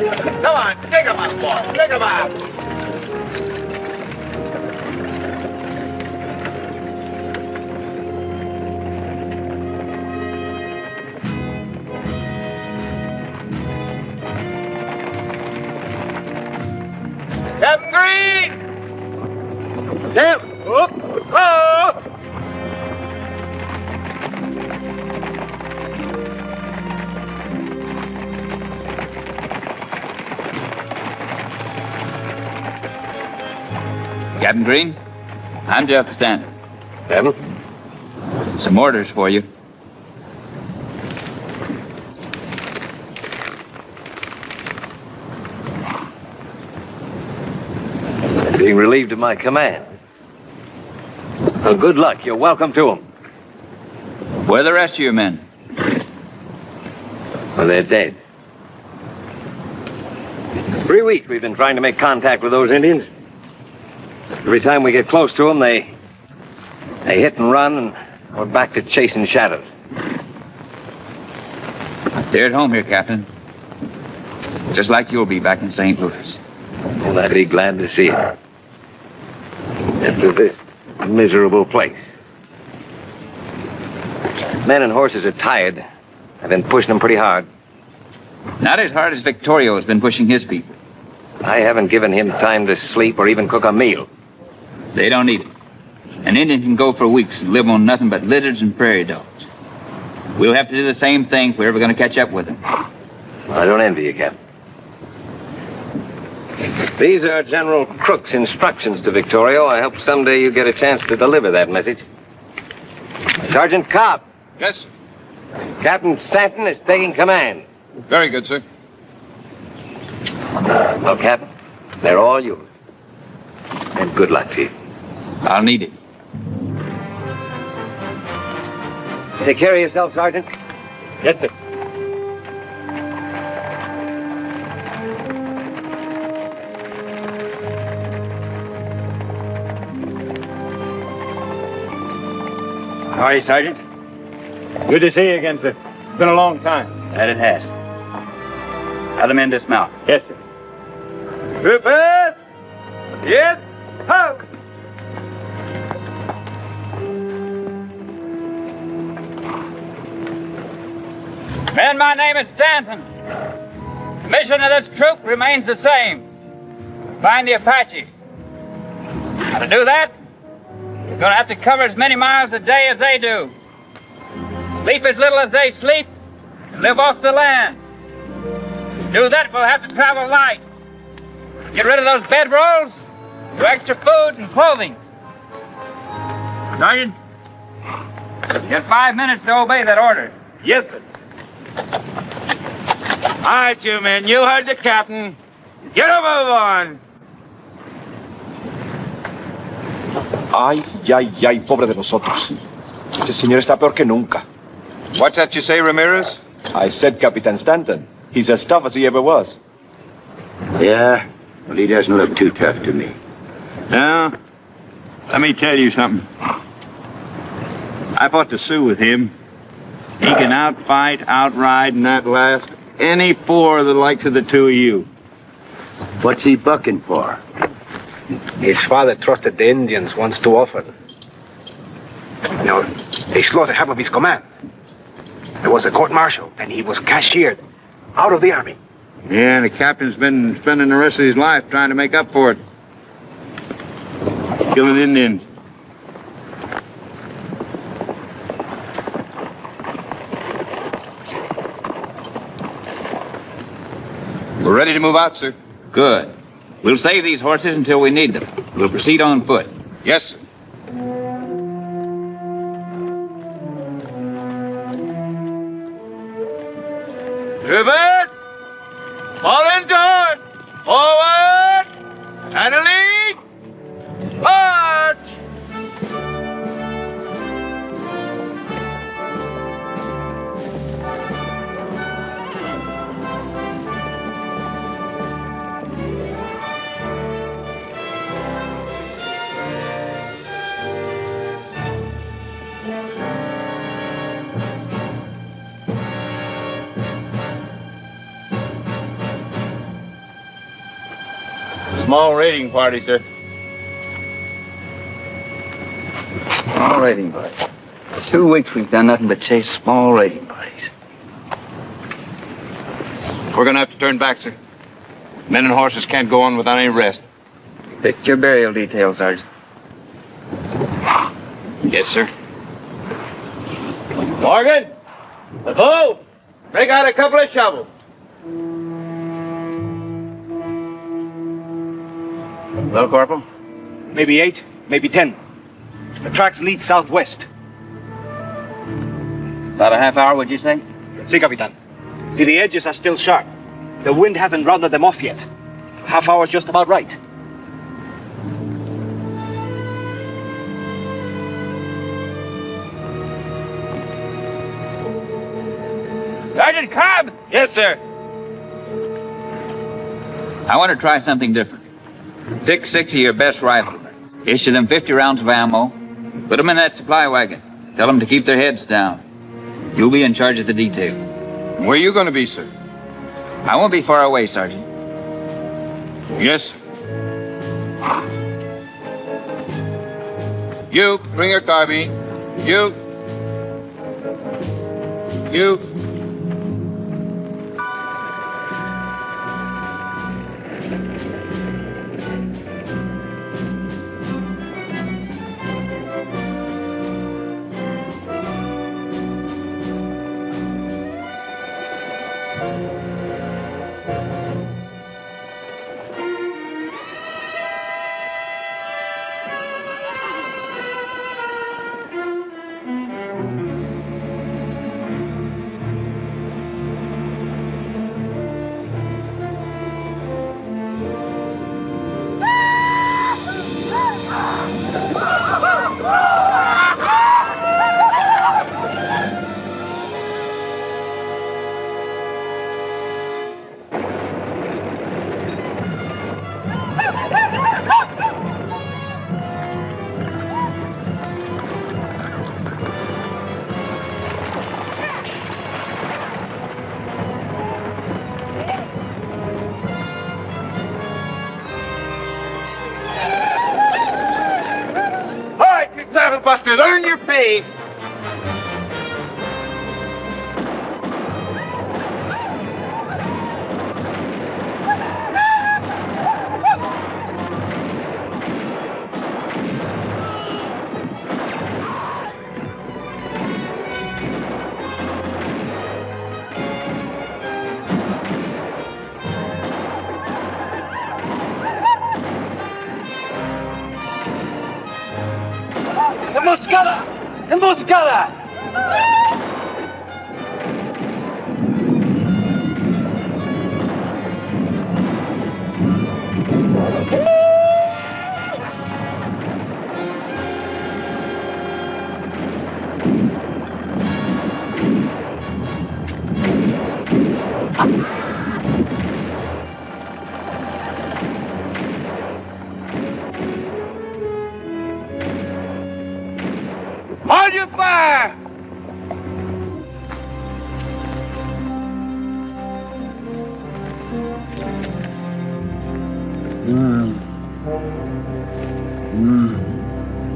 Come on, take him out, boy. Take him out. Captain Green! Captain! Oh! Captain Green, I'm Jeff Stanton. Captain? Some orders for you. Being relieved of my command. Well, good luck. You're welcome to them. Where are the rest of your men? Well, they're dead. 3 weeks we've been trying to make contact with those Indians. Every time we get close to them, they hit and run, and we're back to chasing shadows. They're at home here, Captain. Just like you'll be back in St. Louis. Well, I'd be glad to see it. After this miserable place. Men and horses are tired. I've been pushing them pretty hard. Not as hard as Victorio has been pushing his people. I haven't given him time to sleep or even cook a meal. They don't need it. An Indian can go for weeks and live on nothing but lizards and prairie dogs. We'll have to do the same thing if we're ever going to catch up with them. I don't envy you, Captain. These are General Crook's instructions to Victorio. I hope someday you get a chance to deliver that message. Sergeant Cobb. Yes? Captain Stanton is taking command. Very good, sir. Well, Captain, they're all yours. And good luck to you. I'll need it. Take care of yourself, Sergeant. Yes, sir. How are you, Sergeant? Good to see you again, sir. It's been a long time. That it has. Have the men dismount. Yes, sir. Prepare! Yes! Ho! Men, my name is Stanton. The mission of this troop remains the same. Find the Apaches. Now, to do that, you're going to have to cover as many miles a day as they do. Sleep as little as they sleep, and live off the land. To do that, we'll have to travel light. Get rid of those bedrolls, do extra food and clothing. Sergeant? You got 5 minutes to obey that order. Yes, sir. All right, you men, you heard the captain. Get a move on. Ay, ay, ay, pobre de nosotros. Este señor está peor que nunca. What's that you say, Ramirez? I said Capitan Stanton. He's as tough as he ever was. Yeah, well, he doesn't look too tough to me. Now, let me tell you something. I fought the Sioux with him. He can outfight, outride, and outlast any four of the likes of the two of you. What's he bucking for? His father trusted the Indians once too often. You know, they slaughtered half of his command. There was a court-martial, and he was cashiered out of the army. Yeah, the captain's been spending the rest of his life trying to make up for it. Killing Indians. We're ready to move out, sir. Good. We'll save these horses until we need them. We'll proceed on foot. Yes, sir. Rivers! Fall into it! Forward! And a lead! March! Small raiding party, sir. Small raiding party. For 2 weeks we've done nothing but chase small raiding parties. We're gonna have to turn back, sir. Men and horses can't go on without any rest. Pick your burial details, Sergeant. Yes, sir. Morgan! The bow! Break out a couple of shovels. Well, Corporal? Maybe 8, maybe 10. The tracks lead southwest. About a half hour, would you say? Si, Capitan. See, the edges are still sharp. The wind hasn't rounded them off yet. Half hour's just about right. Sergeant Cobb! Yes, sir. I want to try something different. Pick 6 of your best riflemen. Issue them 50 rounds of ammo. Put them in that supply wagon. Tell them to keep their heads down. You'll be in charge of the detail. Where you gonna be, sir? I won't be far away, Sergeant. Yes, sir. You, bring your carbine. You. Busters, earn your pay. Emboscada! Emboscada! Hold your fire!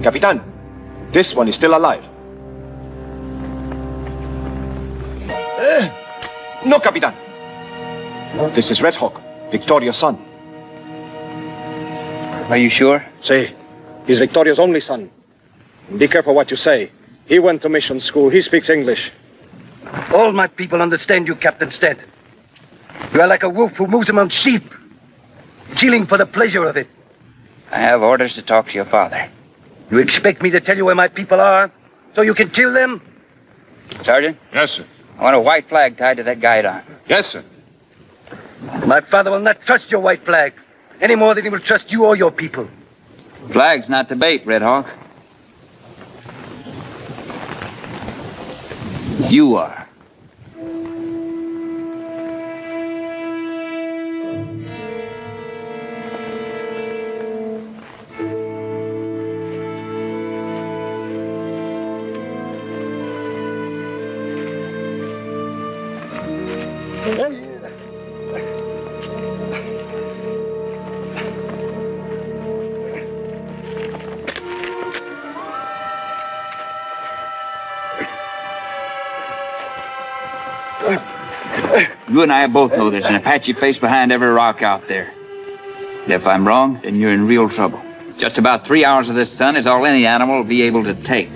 Capitan, this one is still alive. No, Capitan. This is Red Hawk, Victoria's son. Are you sure? See, he's Victoria's only son. Be careful what you say. He went to mission school. He speaks English. All my people understand you, Captain Stead. You are like a wolf who moves among sheep, killing for the pleasure of it. I have orders to talk to your father. You expect me to tell you where my people are, so you can kill them? Sergeant, Yes, sir. I want a white flag tied to that guidon. Yes, sir. My father will not trust your white flag, any more than he will trust you or your people. Flag's not the bait, Red Hawk. You are. You and I both know there's an Apache face behind every rock out there. And if I'm wrong, then you're in real trouble. Just about 3 hours of this sun is all any animal will be able to take.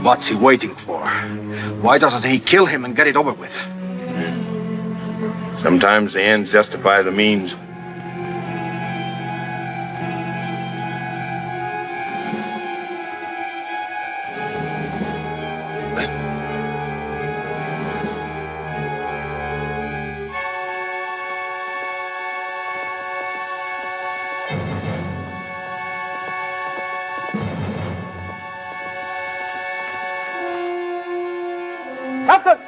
What's he waiting for? Why doesn't he kill him and get it over with? Sometimes the ends justify the means. Captain!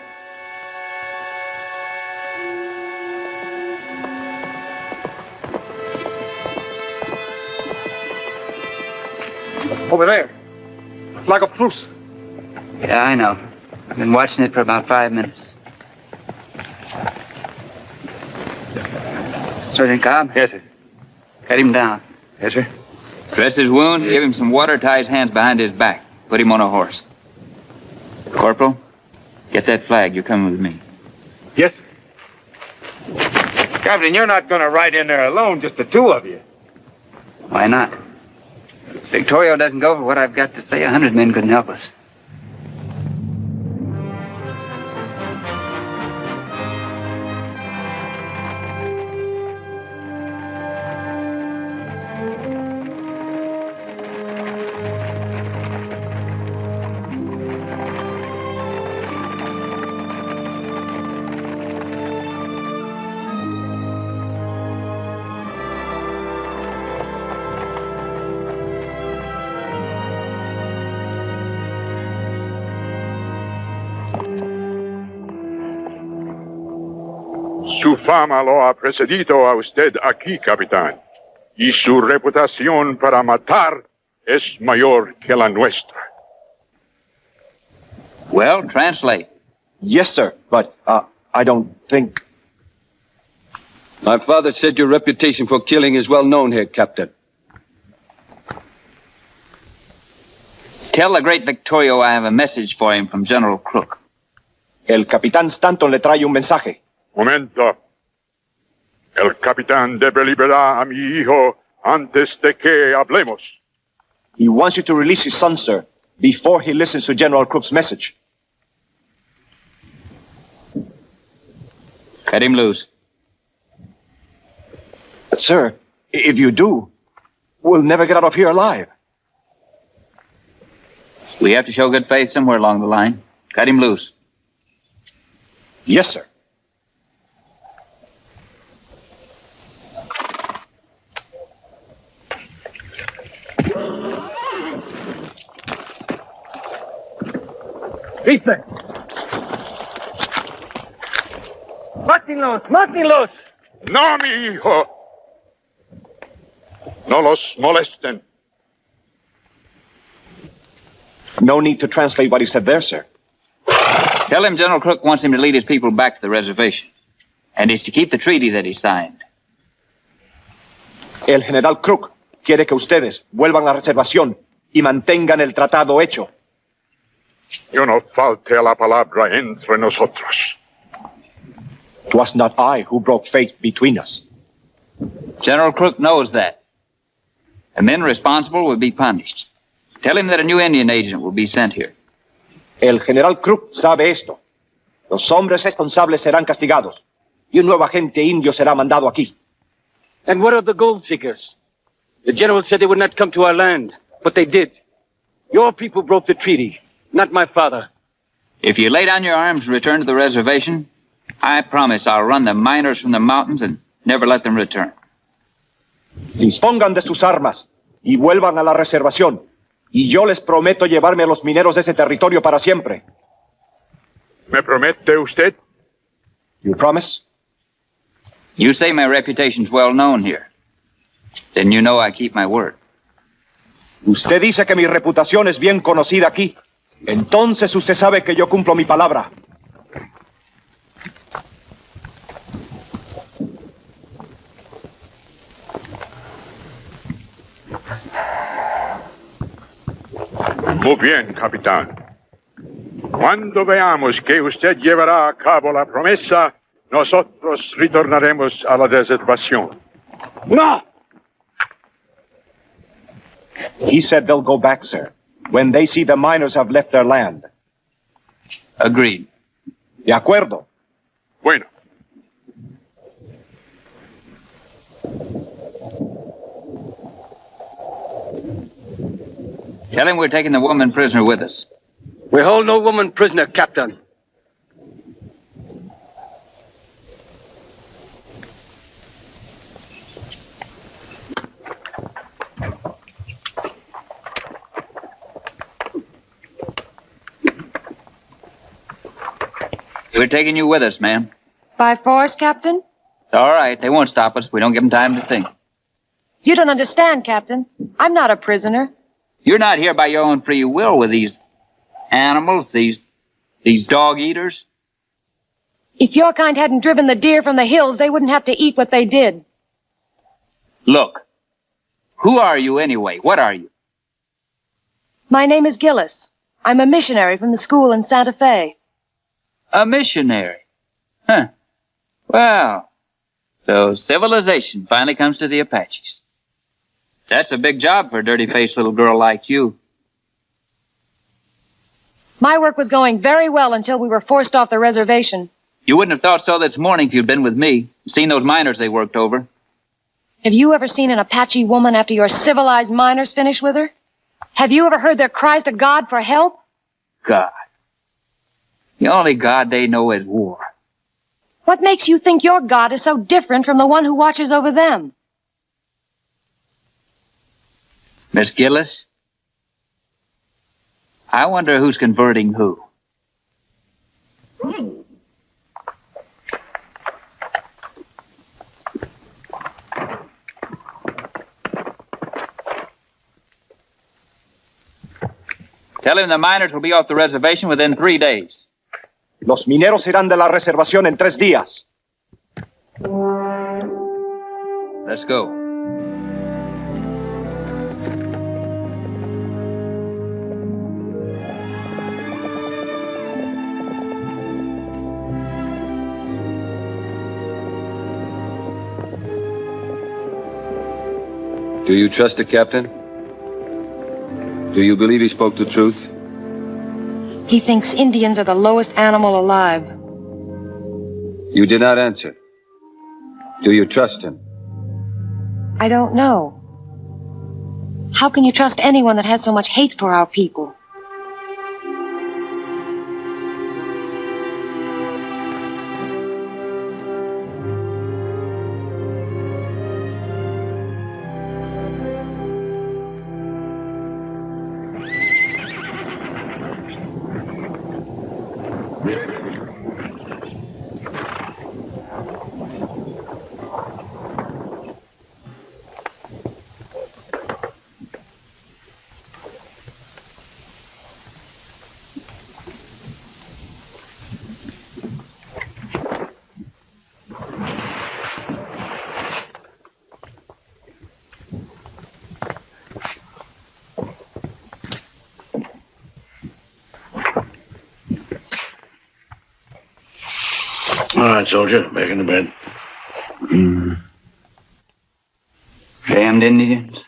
Over there. Flag of truce. Yeah, I know. I've been watching it for about 5 minutes. Sergeant Cobb? Yes, sir. Cut him down. Yes, sir. Dress his wound, give him some water, tie his hands behind his back. Put him on a horse. Corporal, get that flag. You're coming with me. Yes, sir. Captain, you're not going to ride in there alone, just the two of you. Why not? If Victorio doesn't go for what I've got to say, 100 men couldn't help us. Su fama lo ha precedido a usted aquí, capitán. Y su reputación para matar es mayor que la nuestra. Well, translate. Yes, sir, but I don't think... My father said your reputation for killing is well known here, Captain. Tell the great Victorio I have a message for him from General Crook. El capitán Stanton le trae un mensaje. Momento. El capitán debe liberar a mi hijo antes de que hablemos. He wants you to release his son, sir, before he listens to General Crook's message. Cut him loose. But, sir, if you do, we'll never get out of here alive. We have to show good faith somewhere along the line. Cut him loose. Yes, sir. Viste. Mátenlos, mátenlos. No, mi hijo. No los molesten. No need to translate what he said there, sir. Tell him General Crook wants him to lead his people back to the reservation. And he's to keep the treaty that he signed. El general Crook quiere que ustedes vuelvan a la reservación y mantengan el tratado hecho. Que no falte la palabra entre nosotros. It was not I who broke faith between us. General Crook knows that. The men responsible will be punished. Tell him that a new Indian agent will be sent here. El general Crook sabe esto. Los hombres responsables serán castigados y un nuevo agente indio será mandado aquí. And what of the gold seekers? The general said they would not come to our land, but they did. Your people broke the treaty, not my father. If you lay down your arms and return to the reservation, I promise I'll run the miners from the mountains and Never let them return. Dispongan de sus armas y vuelvan a la reservación. Y yo les prometo llevarme a los mineros de ese territorio para siempre. ¿Me promete usted? You promise? You say my reputation's well known here. Then you know I keep my word. Usted dice que mi reputación es bien conocida aquí. Entonces usted sabe que yo cumplo mi palabra. Muy bien, capitán. Cuando veamos que usted llevará a cabo la promesa, nosotros retornaremos a la reservación. No! He said they'll go back, sir, when they see the miners have left their land. Agreed. De acuerdo. Bueno. Tell him we're taking the woman prisoner with us. We hold no woman prisoner, Captain. We're taking you with us, ma'am. By force, Captain? It's all right. They won't stop us. We don't give them time to think. You don't understand, Captain. I'm not a prisoner. You're not here by your own free will with these animals, these dog eaters. If your kind hadn't driven the deer from the hills, they wouldn't have to eat what they did. Look, who are you anyway? What are you? My name is Gillis. I'm a missionary from the school in Santa Fe. A missionary? Huh. Well, so civilization finally comes to the Apaches. That's a big job for a dirty-faced little girl like you. My work was going very well until we were forced off the reservation. You wouldn't have thought so this morning if you'd been with me. Seen those miners they worked over. Have you ever seen an Apache woman after your civilized miners finish with her? Have you ever heard their cries to God for help? God. The only God they know is war. What makes you think your God is so different from the one who watches over them? Miss Gillis, I wonder who's converting who. Tell him the miners will be off the reservation within 3 days. Los mineros irán de la reservación en 3 días. Let's go. Do you trust the captain? Do you believe he spoke the truth? He thinks Indians are the lowest animal alive. You did not answer. Do you trust him? I don't know. How can you trust anyone that has so much hate for our people? All right, soldier, back in the bed. Damned Indians.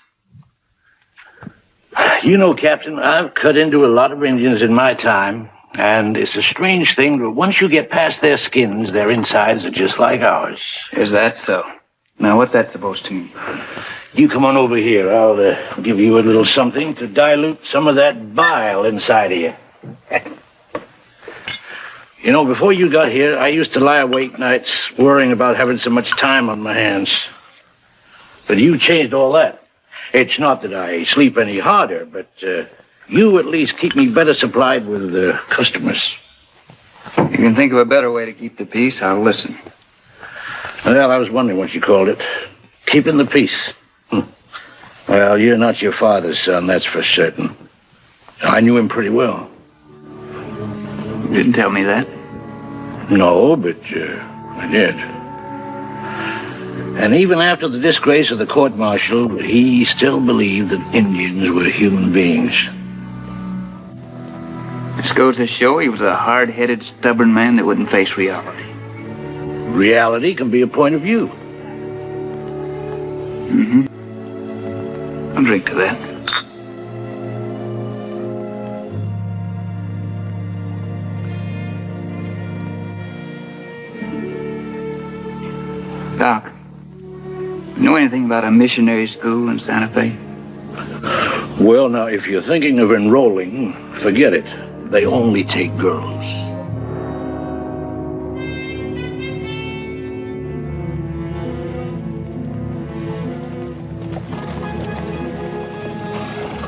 You know, Captain, I've cut into a lot of Indians in my time, and it's a strange thing, but once you get past their skins, their insides are just like ours. Is that so? Now, what's that supposed to mean? You come on over here. I'll give you a little something to dilute some of that bile inside of you. You know, before you got here, I used to lie awake nights worrying about having so much time on my hands. But you changed all that. It's not that I sleep any harder, but you at least keep me better supplied with customers. You can think of a better way to keep the peace, I'll listen. Well, I was wondering what you called it. Keeping the peace. Well, you're not your father's son, that's for certain. I knew him pretty well. You didn't tell me that. No, but I did. And even after the disgrace of the court-martial, he still believed that Indians were human beings. This goes to show he was a hard-headed, stubborn man that wouldn't face reality. Reality can be a point of view. Mm-hmm. I'll drink to that. Doc, you know anything about a missionary school in Santa Fe? Well, now, if you're thinking of enrolling, forget it. They only take girls.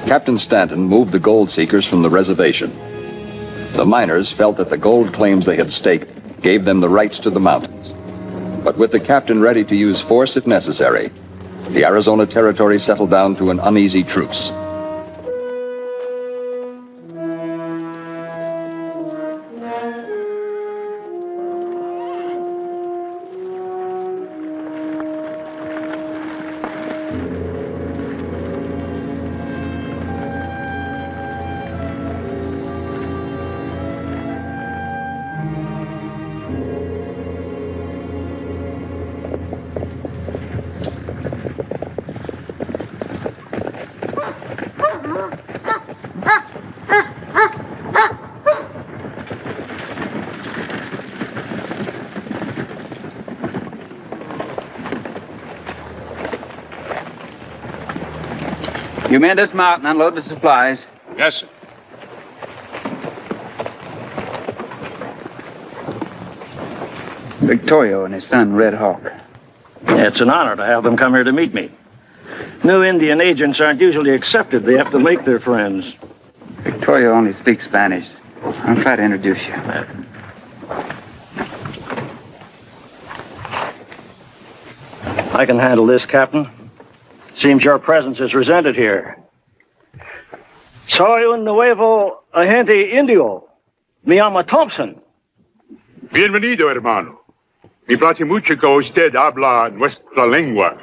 Captain Stanton moved the gold seekers from the reservation. The miners felt that the gold claims they had staked gave them the rights to the mountains. But with the captain ready to use force if necessary, the Arizona Territory settled down to an uneasy truce. You men dismount and unload the supplies. Yes, sir. Victorio and his son, Red Hawk. Yeah, it's an honor to have them come here to meet me. New Indian agents aren't usually accepted. They have to make their friends. Victorio only speaks Spanish. I'll try to introduce you. I can handle this, Captain. Seems your presence is resented here. Soy un nuevo agente indio. Me llamo Thompson. Bienvenido, hermano. Me place mucho que usted habla nuestra lengua.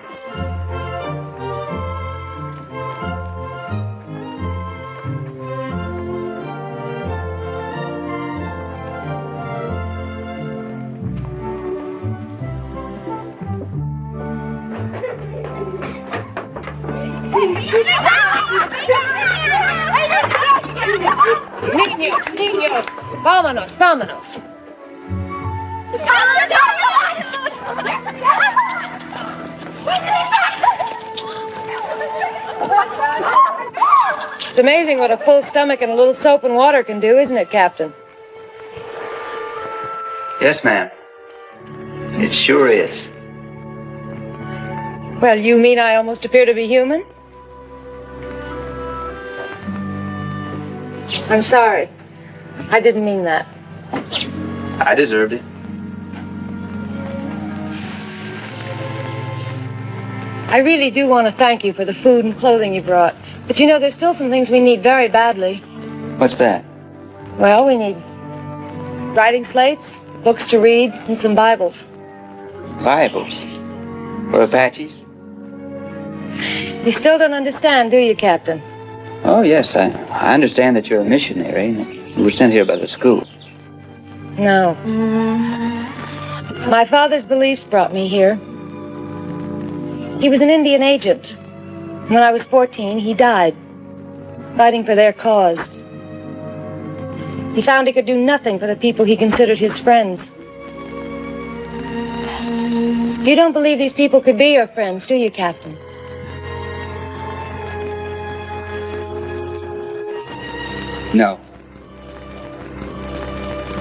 Niños, vámonos, vámonos. It's amazing what a full stomach and a little soap and water can do, isn't it, Captain? Yes, ma'am. It sure is. Well, you mean I almost appear to be human? I'm sorry. I didn't mean that. I deserved it. I really do want to thank you for the food and clothing you brought. But you know, there's still some things we need very badly. What's that? Well, we need writing slates, books to read, and some Bibles. Bibles? For Apaches? You still don't understand, do you, Captain? Oh, yes. I understand that you're a missionary. You were sent here by the school. No. My father's beliefs brought me here. He was an Indian agent. When I was 14, he died, fighting for their cause. He found he could do nothing for the people he considered his friends. You don't believe these people could be your friends, do you, Captain? No.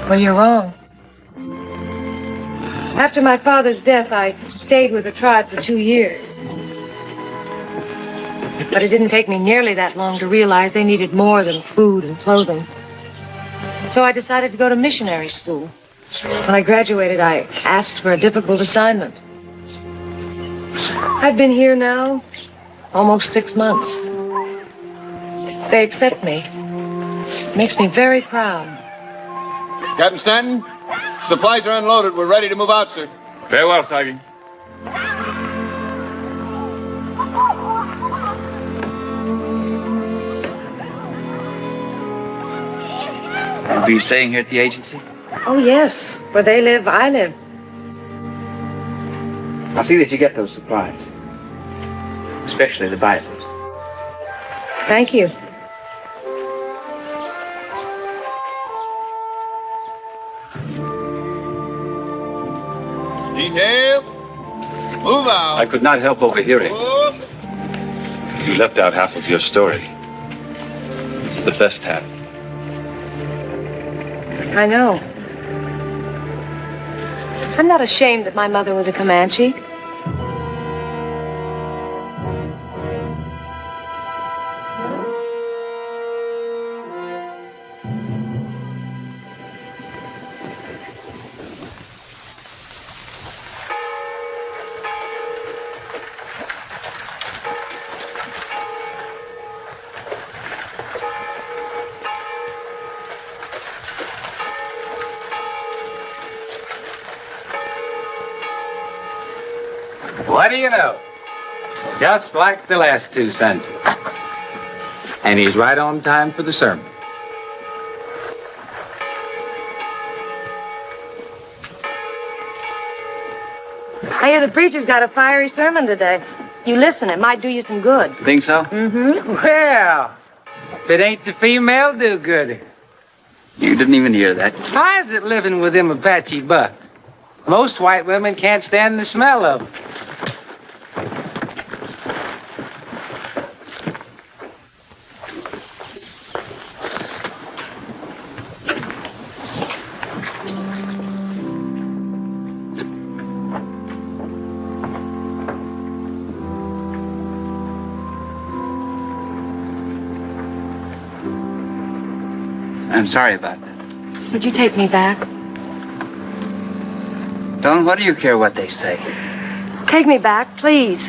Well, you're wrong. After my father's death, I stayed with the tribe for 2 years. But it didn't take me nearly that long to realize they needed more than food and clothing. So I decided to go to missionary school. When I graduated, I asked for a difficult assignment. I've been here now almost 6 months. They accept me. It makes me very proud. Captain Stanton, supplies are unloaded. We're ready to move out, sir. Very well, Sergeant. Are you staying here at the agency? Oh, yes. Where they live, I live. I'll see that you get those supplies. Especially the Bibles. Thank you. Detail, move out. I could not help overhearing. You left out half of your story. The best half. I know. I'm not ashamed that my mother was a Comanche. What do you know? Just like the last two Sundays. And he's right on time for the sermon. I hear the preacher's got a fiery sermon today. You listen, it might do you some good. Think so? Mm-hmm. Well, if it ain't the female do-gooder. You didn't even hear that. How's it living with them Apache bucks? Most white women can't stand the smell of them. I'm sorry about that. Would you take me back? Don, what do you care what they say? Take me back, please.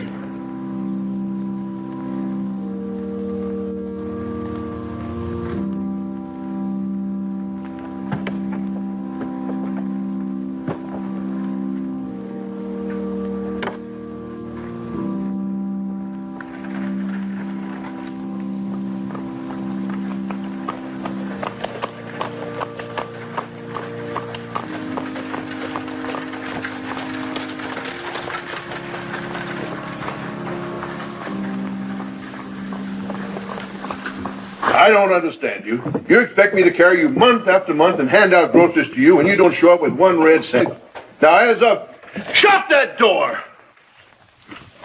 I don't understand you. You expect me to carry you month after month and hand out groceries to you, and you don't show up with 1 red cent. Now, shut that door!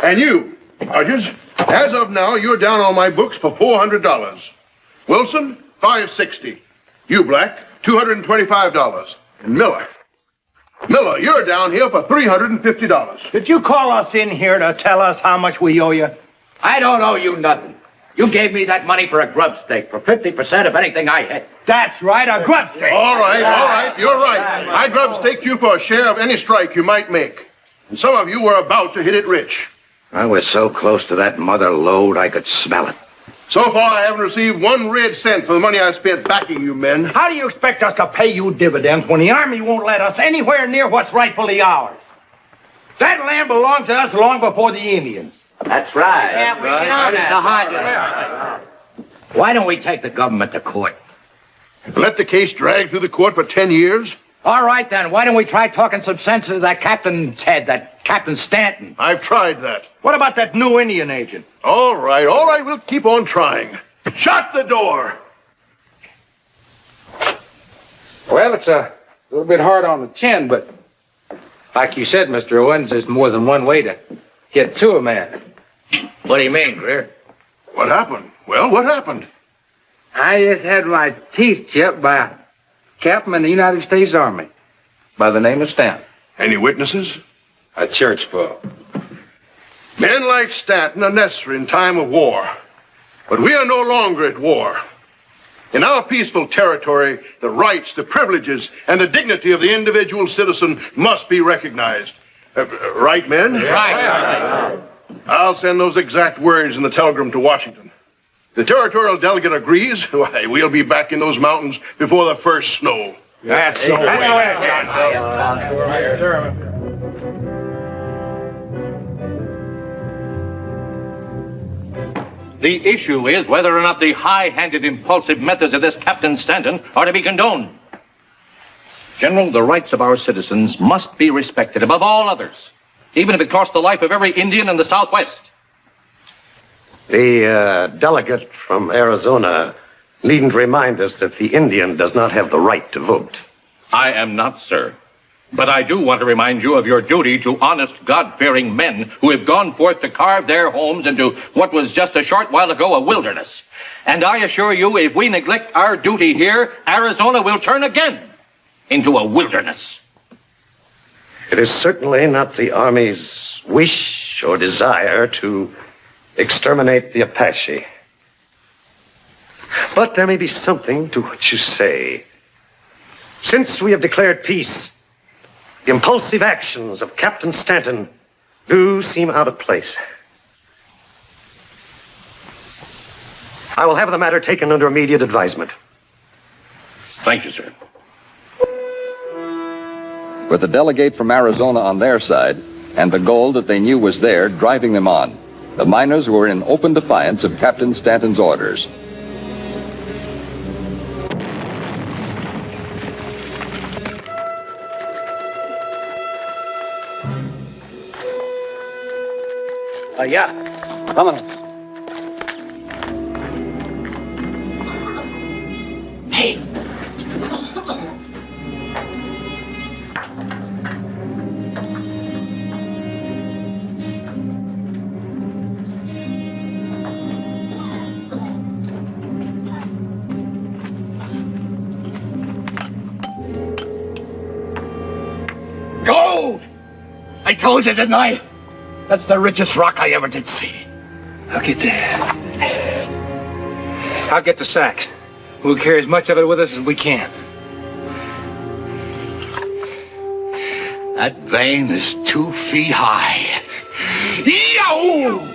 And you, Arches, as of now, you're down on my books for $400. Wilson, $560. You, Black, $225. And Miller, you're down here for $350. Did you call us in here to tell us how much we owe you? I don't owe you nothing. You gave me that money for a grub stake, for 50% of anything I hit. That's right, a grub stake. All right, you're right. I grub staked you for a share of any strike you might make. And some of you were about to hit it rich. I was so close to that mother lode, I could smell it. So far, I haven't received 1 red cent for the money I spent backing you men. How do you expect us to pay you dividends when the Army won't let us anywhere near what's rightfully ours? That land belonged to us long before the Indians. That's right. Yeah, we get on that. Why don't we take the government to court? Let the case drag through the court for 10 years? All right, then. Why don't we try talking some sense into that captain's head, that Captain Stanton? I've tried that. What about that new Indian agent? All right, we'll keep on trying. Shut the door! Well, it's a little bit hard on the chin, but like you said, Mr. Owens, there's more than one way to get to a man. What do you mean, Greer? What happened? Well, what happened? I just had my teeth chipped by a captain in the United States Army by the name of Stanton. Any witnesses? A church full. Men like Stanton are necessary in time of war. But we are no longer at war. In our peaceful territory, the rights, the privileges, and the dignity of the individual citizen must be recognized. Right, men? Right. I'll send those exact words in the telegram to Washington. The territorial delegate agrees. Why, we'll be back in those mountains before the first snow. That's the way. The issue is whether or not the high-handed, impulsive methods of this Captain Stanton are to be condoned. General, the rights of our citizens must be respected above all others, even if it costs the life of every Indian in the Southwest. The delegate from Arizona needn't remind us that the Indian does not have the right to vote. I am not, sir. But I do want to remind you of your duty to honest, God-fearing men who have gone forth to carve their homes into what was just a short while ago a wilderness. And I assure you, if we neglect our duty here, Arizona will turn again into a wilderness. It is certainly not the Army's wish or desire to exterminate the Apache. But there may be something to what you say. Since we have declared peace, the impulsive actions of Captain Stanton do seem out of place. I will have the matter taken under immediate advisement. Thank you, sir. With the delegate from Arizona on their side and the gold that they knew was there driving them on, the miners were in open defiance of Captain Stanton's orders. Yeah, vámonos. Hey. Gold! I told you, didn't I? That's the richest rock I ever did see. I'll get the sacks. We'll carry as much of it with us as we can. That vein is 2 feet high. Yow!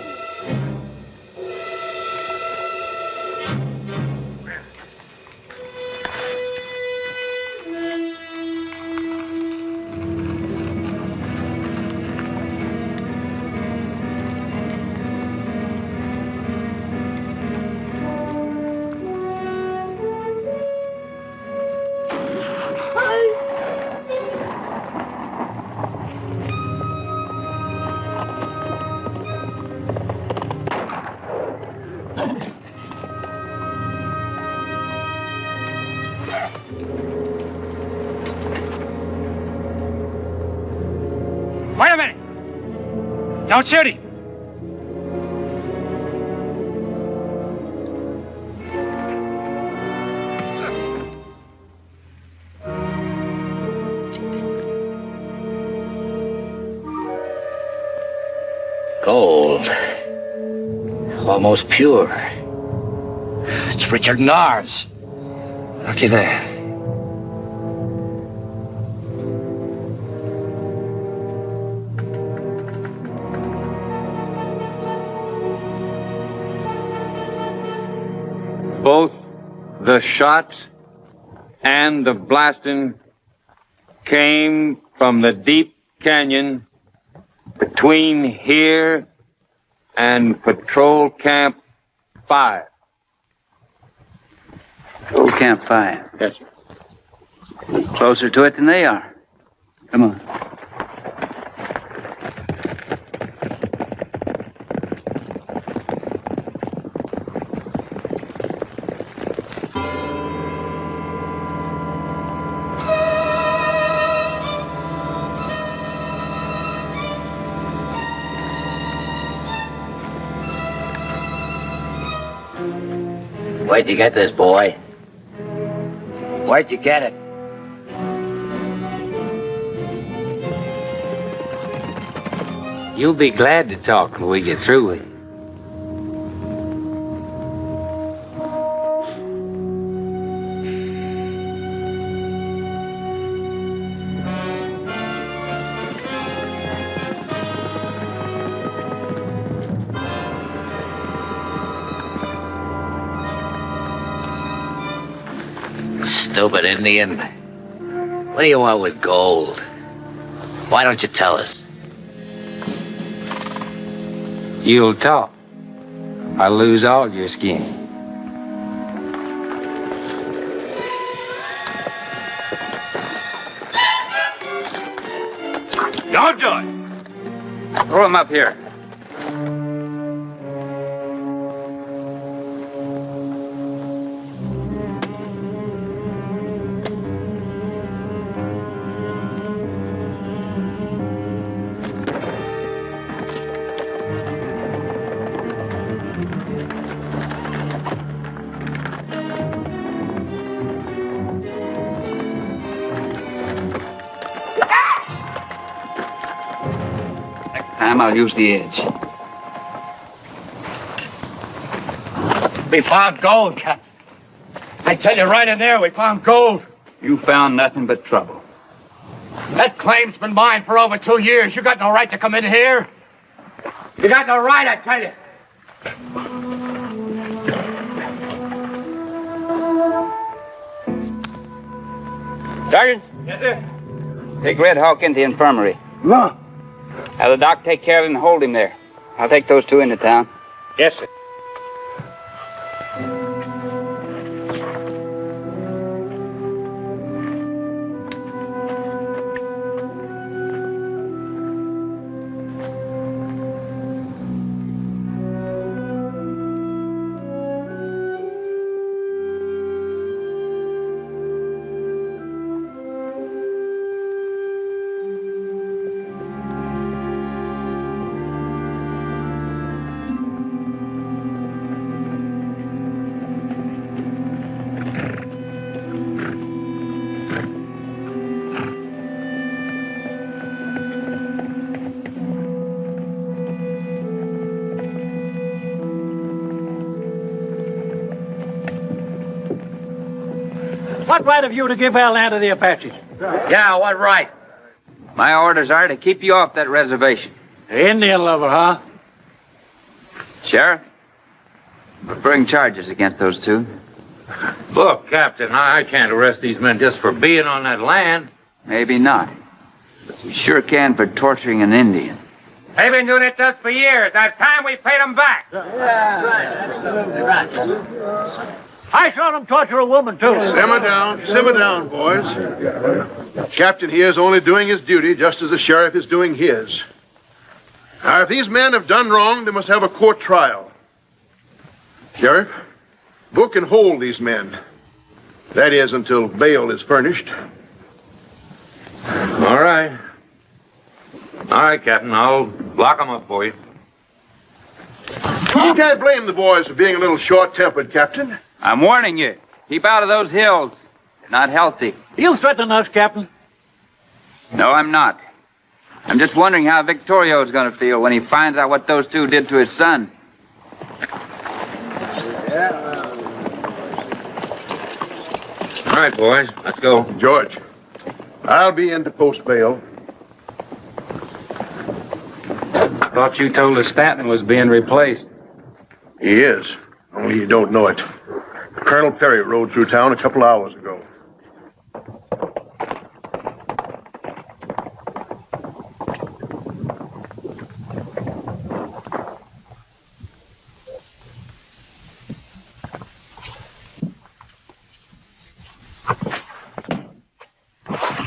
Wait a minute! Don't shoot him! Gold. Almost pure. It's richer than ours. Looky there. Both the shots and the blasting came from the deep canyon between here and Patrol Camp 5. Patrol Camp 5? Yes, sir. Closer to it than they are. Come on. Where'd you get this, boy? Where'd you get it? You'll be glad to talk when we get through with you. Stupid Indian. What do you want with gold? Why don't you tell us? You'll talk. I'll lose all your skin. Don't do it. Throw him up here. I'll use the edge. We found gold, Captain. I tell you right in there, we found gold. You found nothing but trouble. That claim's been mine for over 2 years. You got no right to come in here. You got no right, I tell you. Sergeant? Yes, sir. Take Red Hawk into the infirmary. No. Have the doc take care of him and hold him there. I'll take those two into town. Yes, sir. What right have you to give our land to the Apaches? Yeah, what right? My orders are to keep you off that reservation. Indian lover, huh? Sheriff, bring charges against those two. Look, Captain, I can't arrest these men just for being on that land. Maybe not. But you sure can for torturing an Indian. They've been doing it to us for years. Now it's time we paid them back. I saw them torture a woman, too. Simmer down, boys. Captain here is only doing his duty just as the sheriff is doing his. Now, if these men have done wrong, they must have a court trial. Sheriff, book and hold these men. That is, until bail is furnished. All right. All right, Captain, I'll lock them up for you. You can't blame the boys for being a little short-tempered, Captain. I'm warning you. Keep out of those hills. They're not healthy. You threaten us, Captain. No, I'm not. I'm just wondering how Victorio's going to feel when he finds out what those two did to his son. All right, boys, let's go. George, I'll be in to post bail. I thought you told us Stanton was being replaced. He is, only you don't know it. Colonel Perry rode through town a couple hours ago.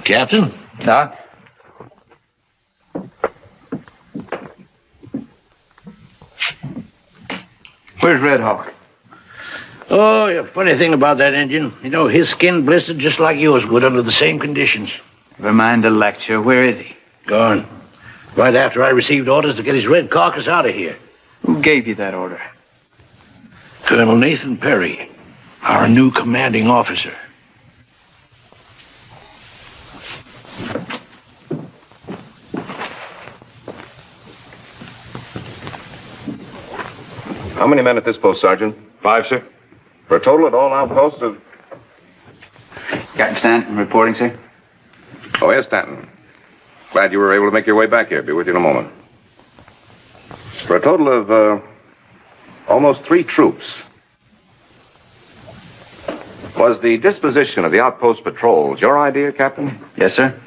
Captain? Doc? Where's Red Hawk? Oh, the funny thing about that Indian, you know, his skin blistered just like yours would under the same conditions. Never mind the lecture. Where is he? Gone. Right after I received orders to get his red carcass out of here. Who gave you that order? Colonel Nathan Perry, our new commanding officer. How many men at this post, Sergeant? 5, sir. For a total at all outposts of... Captain Stanton reporting, sir. Oh, yes, Stanton. Glad you were able to make your way back here. Be with you in a moment. For a total of almost 3 troops. Was the disposition of the outpost patrols your idea, Captain? Yes, sir.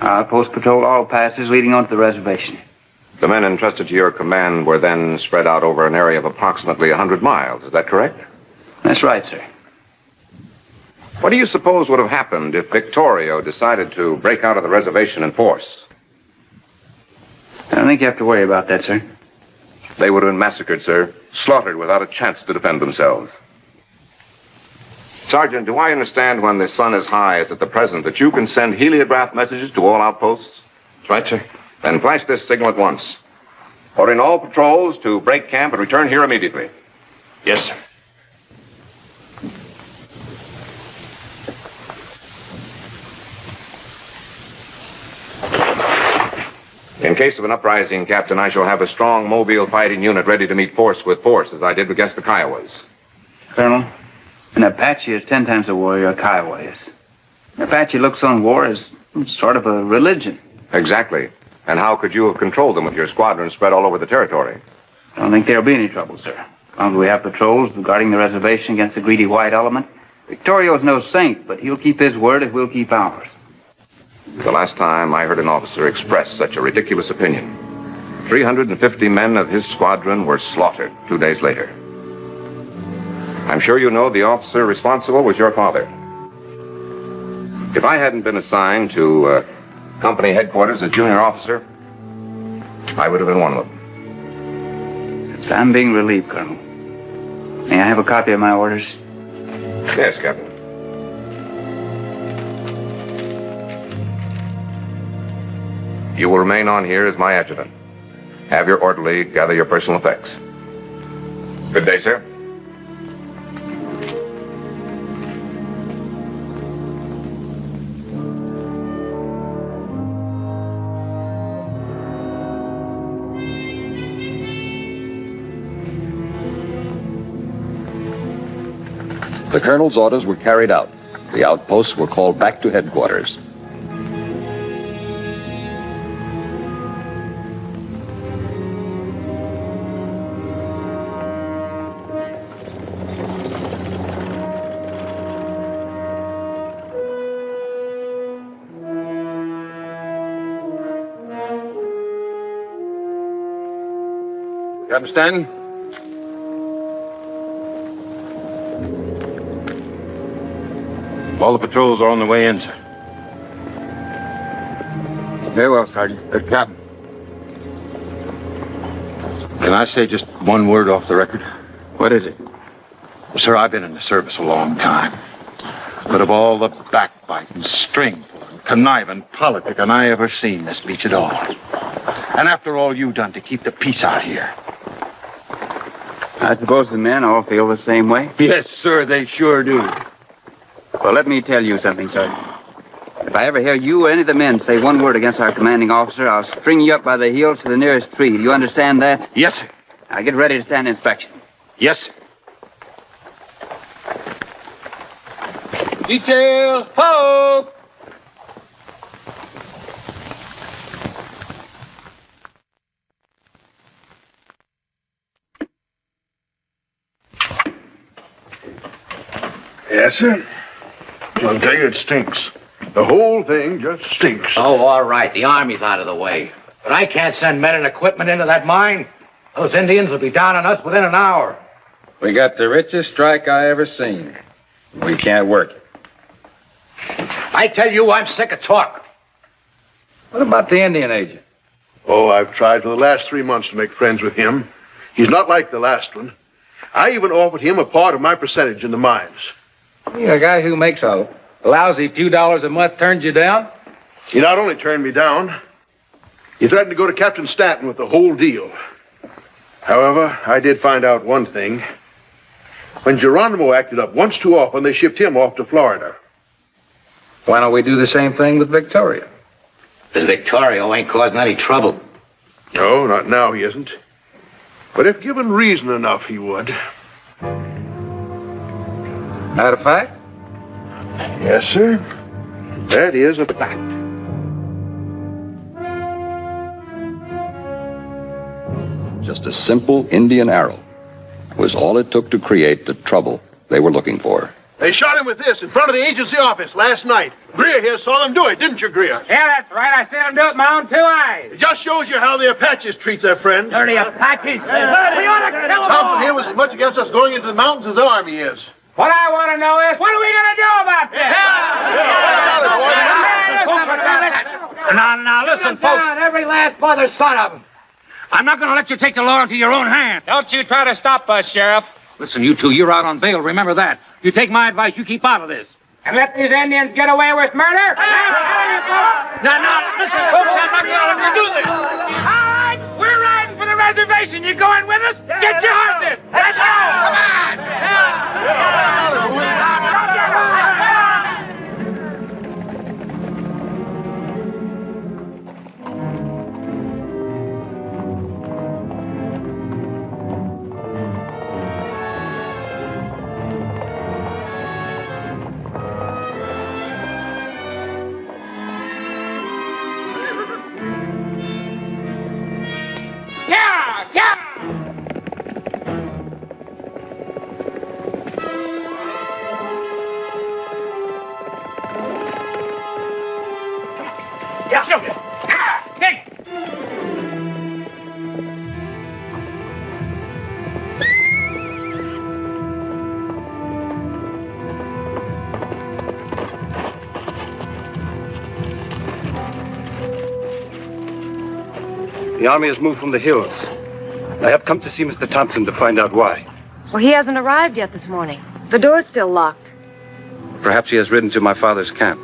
Our outpost patrol all passes leading onto the reservation. The men entrusted to your command were then spread out over an area of approximately 100 miles. Is that correct? That's right, sir. What do you suppose would have happened if Victorio decided to break out of the reservation in force? I don't think you have to worry about that, sir. They would have been massacred, sir. Slaughtered without a chance to defend themselves. Sergeant, do I understand when the sun is high as at the present that you can send heliograph messages to all outposts? That's right, sir. Then flash this signal at once. Ordering all patrols to break camp and return here immediately. Yes, sir. In case of an uprising, Captain, I shall have a strong mobile fighting unit ready to meet force with force, as I did against the Kiowas. Colonel, an Apache is 10 times a warrior a Kiowa is. An Apache looks on war as sort of a religion. Exactly. And how could you have controlled them with your squadron spread all over the territory? I don't think there'll be any trouble, sir. As long as we have patrols guarding the reservation against the greedy white element. Victorio's no saint, but he'll keep his word if we'll keep ours. The last time I heard an officer express such a ridiculous opinion, 350 men of his squadron were slaughtered 2 days later. I'm sure you know the officer responsible was your father. If I hadn't been assigned to company headquarters as junior officer, I would have been one of them. I'm being relieved, Colonel. May I have a copy of my orders? Yes, Captain. You will remain on here as my adjutant. Have your orderly gather your personal effects. Good day, sir. The colonel's orders were carried out. The outposts were called back to headquarters. Captain Stanton? All the patrols are on the way in, sir. Very well, Sergeant. Captain. Can I say just one word off the record? What is it? Well, sir, I've been in the service a long time. But of all the backbiting, string pulling, conniving politicking I ever seen, this beats it all. And after all you've done to keep the peace out here. I suppose the men all feel the same way? Yes, sir, they sure do. Well, let me tell you something, Sergeant. If I ever hear you or any of the men say one word against our commanding officer, I'll string you up by the heels to the nearest tree. Do you understand that? Yes, sir. Now get ready to stand inspection. Yes, sir. Detail, ho! Yes, sir. I'll tell you, it stinks. The whole thing just stinks. Oh, all right. The army's out of the way. But I can't send men and equipment into that mine. Those Indians will be down on us within an hour. We got the richest strike I ever seen. We can't work it. I tell you, I'm sick of talk. What about the Indian agent? Oh, I've tried for the last 3 months to make friends with him. He's not like the last one. I even offered him a part of my percentage in the mines. A guy who makes a lousy few dollars a month turns you down? He not only turned me down, he threatened to go to Captain Stanton with the whole deal. However, I did find out one thing. When Geronimo acted up once too often, they shipped him off to Florida. Why don't we do the same thing with Victoria? Because Victorio ain't causing any trouble. No, not now he isn't. But if given reason enough, he would. That a fact? Yes, sir. That is a fact. Just a simple Indian arrow was all it took to create the trouble they were looking for. They shot him with this in front of the agency office last night. Greer here saw them do it, didn't you, Greer? Yeah, that's right. I seen him do it with my own 2 eyes. It just shows you how the Apaches treat their friends. Dirty Apaches. We ought to kill them all. Thompson here was as much against us going into the mountains as the Army is. What I want to know is, what are we going to do about this? Now, listen, folks. Every last mother son of them. I'm not going to let you take the law into your own hands. Don't you try to stop us, Sheriff. Listen, you two, you're out on bail. Remember that. You take my advice, you keep out of this. And let these Indians get away with murder? Now, listen, folks, I'm not going to let you do this. All right, we're riding for the reservation. You going with us? Get your horses. Let's go. Come The army has moved from the hills. I have come to see Mr. Thompson to find out why. Well, he hasn't arrived yet this morning. The door's still locked. Perhaps he has ridden to my father's camp.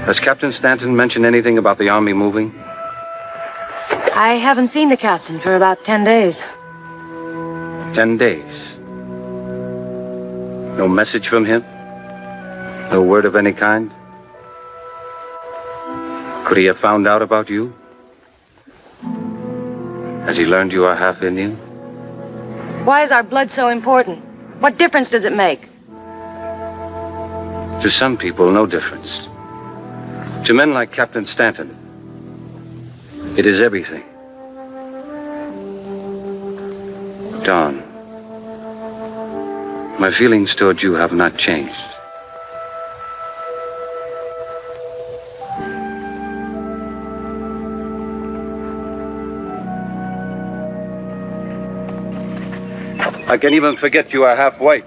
Has Captain Stanton mentioned anything about the army moving? I haven't seen the captain for about 10 days. 10 days. No message from him? No word of any kind? Could he have found out about you? Has he learned you are half Indian? Why is our blood so important? What difference does it make? To some people, no difference. To men like Captain Stanton, it is everything. Don, my feelings toward you have not changed. I can even forget you are half white.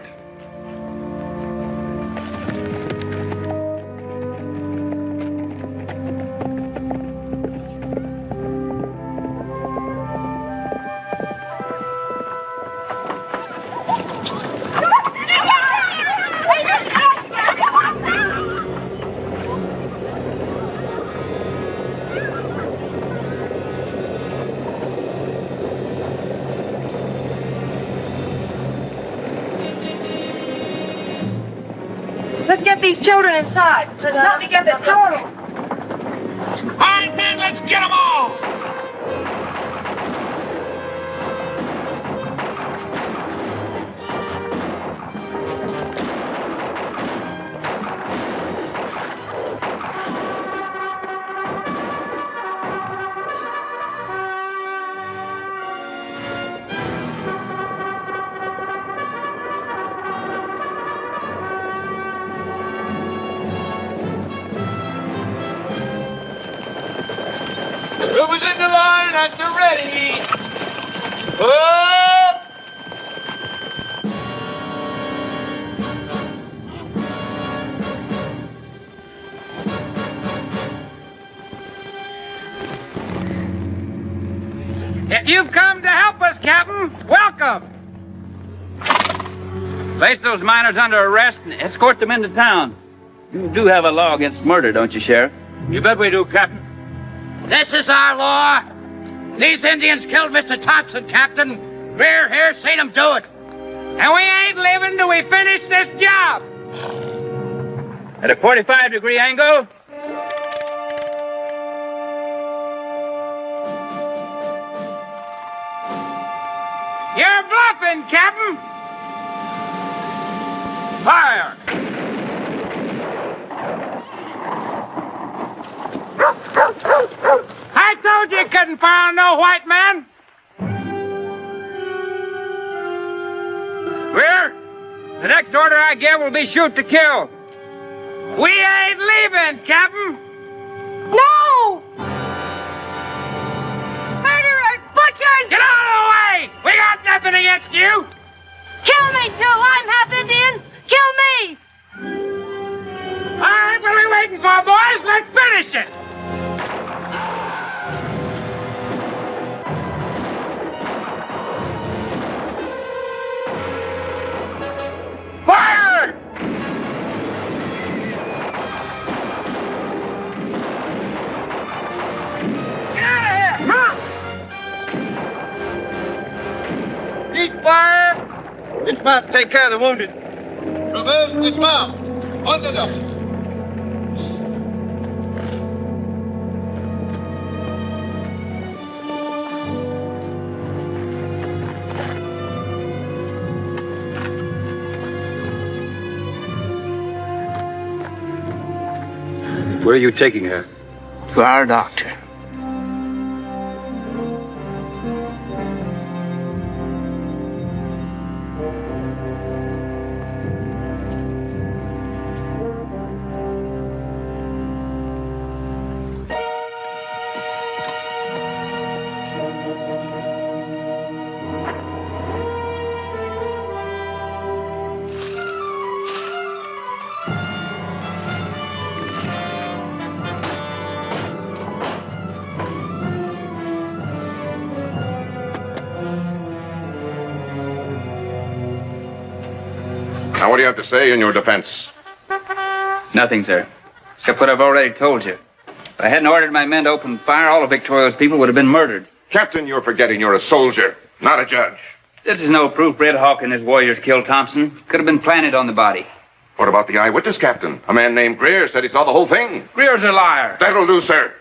Let's get these children inside. Let me get this door open. All right, men, let's get them all. Troopers in the line at the ready. Up! If you've come to help us, Captain, welcome. Place those miners under arrest and escort them into town. You do have a law against murder, don't you, Sheriff? You bet we do, Captain. This is our law. These Indians killed Mr. Thompson, Captain. We're here seen them do it. And we ain't living till we finish this job. At a 45-degree angle. happened, Captain? Fire! I told you couldn't fire on no white man. Greer, the next order I give will be shoot to kill. We ain't leaving, Captain. No! Murderers! Butchers! Get out of the way! We got nothing against you. Kill me, too! I'm half Indian! Kill me! All right, what are we waiting for, boys? Let's finish it. Fire! Ceasefire! Dismount, take care of the wounded. Reverse, dismount. On the left. Where are you taking her? To our doctor. Now, what do you have to say in your defense? Nothing, sir. Except what I've already told you. If I hadn't ordered my men to open fire, all of Victoria's people would have been murdered. Captain, you're forgetting you're a soldier, not a judge. This is no proof Red Hawk and his warriors killed Thompson. Could have been planted on the body. What about the eyewitness, Captain? A man named Greer said he saw the whole thing. Greer's a liar. That'll do, sir.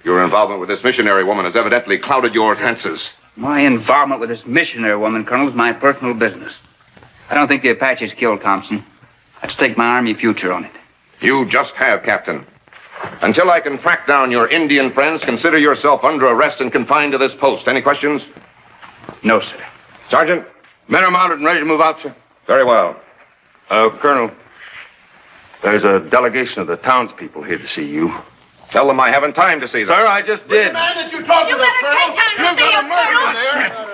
Your involvement with this missionary woman has evidently clouded your chances. My involvement with this missionary woman, Colonel, is my personal business. I don't think the Apaches killed Thompson. I'd stake my Army future on it. You just have, Captain. Until I can track down your Indian friends, consider yourself under arrest and confined to this post. Any questions? No, sir. Sergeant? Men are mounted and ready to move out, sir. Very well. Colonel, there's a delegation of the townspeople here to see you. Tell them I haven't time to see them. Sir, I just did. The man that you talked to, this Colonel. You've got a murder in there.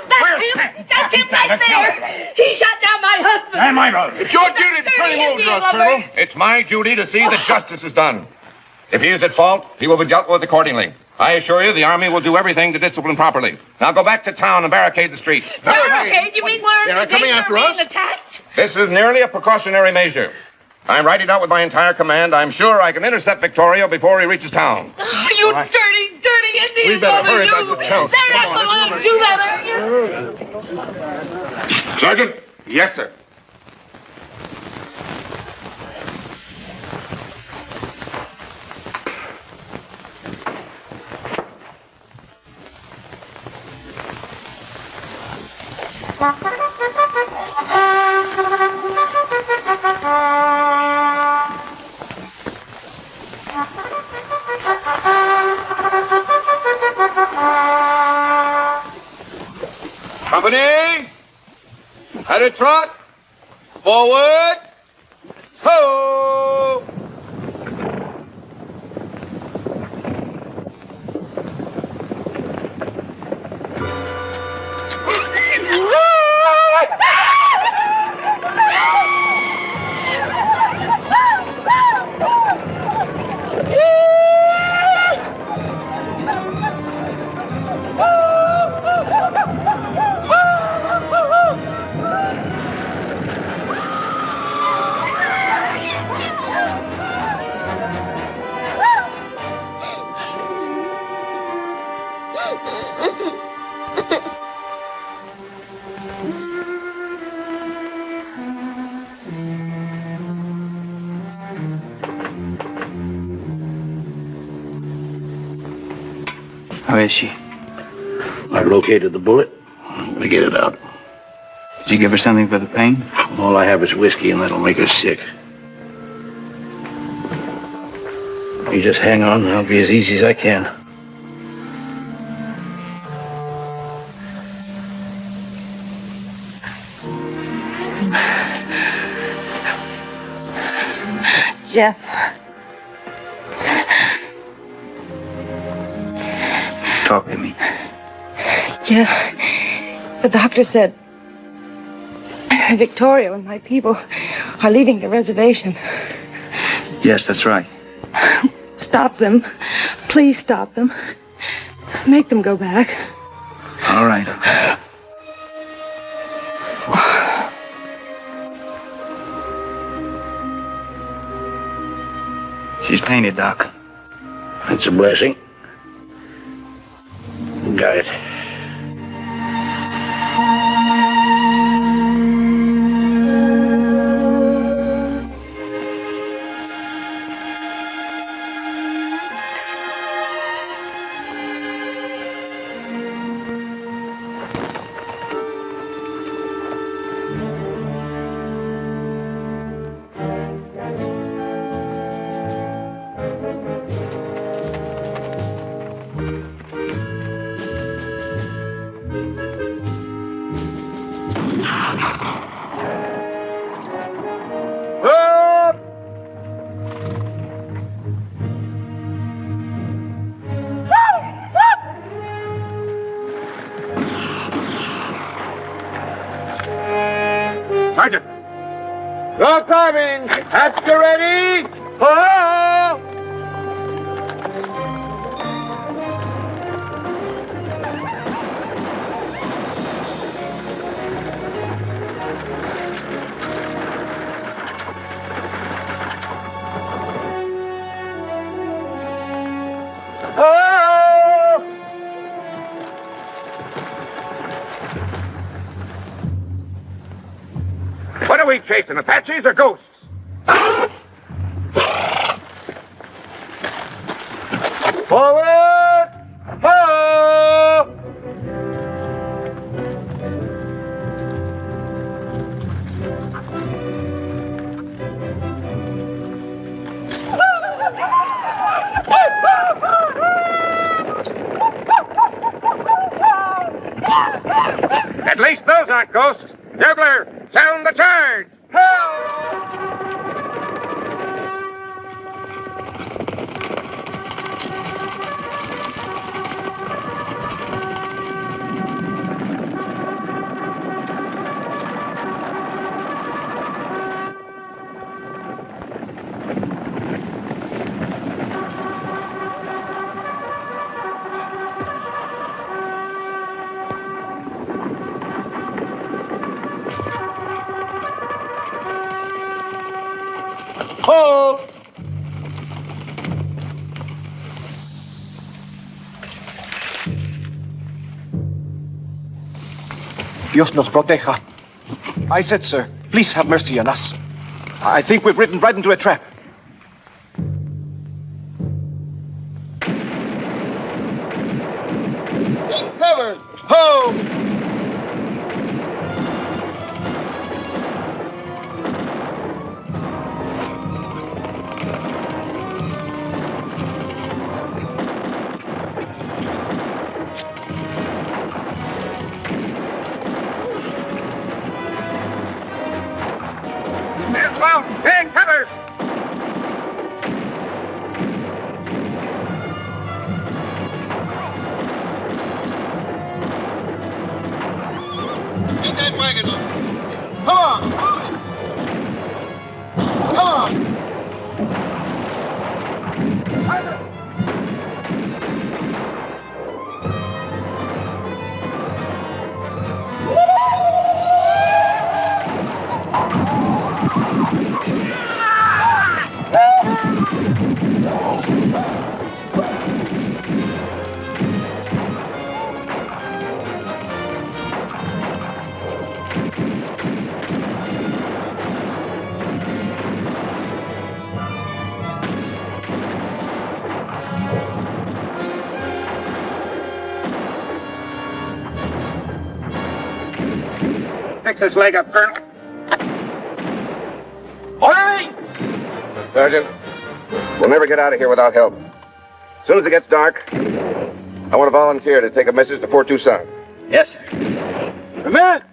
That's him right there! He shot down my husband! And my brother. It's your duty to turn him over to us, Colonel. It's my duty to see that justice is done. If he is at fault, he will be dealt with accordingly. I assure you, the Army will do everything to discipline properly. Now go back to town and barricade the streets. Barricade? You mean we're in danger of being attacked? This is nearly a precautionary measure. I'm writing out with my entire command. I'm sure I can intercept Victoria before he reaches town. Oh, you dirty Indians! We better hurry back to town. They're not going to let him do that, are you? Sergeant? Yes, sir. Company, at a trot, forward, ho! How is she? I located the bullet. I'm gonna get it out. Did you give her something for the pain? All I have is whiskey, and that'll make her sick. You just hang on, and I'll be as easy as I can. Jeff. Talk to me. Jeff, the doctor said Victoria and my people are leaving the reservation. Yes, that's right. Stop them. Please stop them. Make them go back. All right. She's painted, Doc. That's a blessing. Got it. Sergeant! You're coming! Hats you ready? Hello! What are we chasing, Apaches or ghosts? Forward! Ho! At least those aren't ghosts. Bugler, sound the charge! Hold! Dios nos proteja. I said, sir, please have mercy on us. I think we've ridden right into a trap. Covered! Ho! Dismount! Take cover! Get that wagon up! Come on! Come on! fix his leg up, Colonel. Orderly! Sergeant, we'll never get out of here without help. As soon as it gets dark, I want a volunteer to take a message to Fort Tucson. Yes, sir. Command!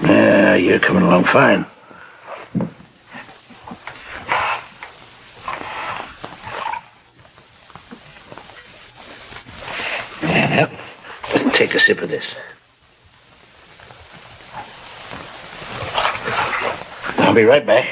Yeah, you're coming along fine. Yeah, take a sip of this. I'll be right back.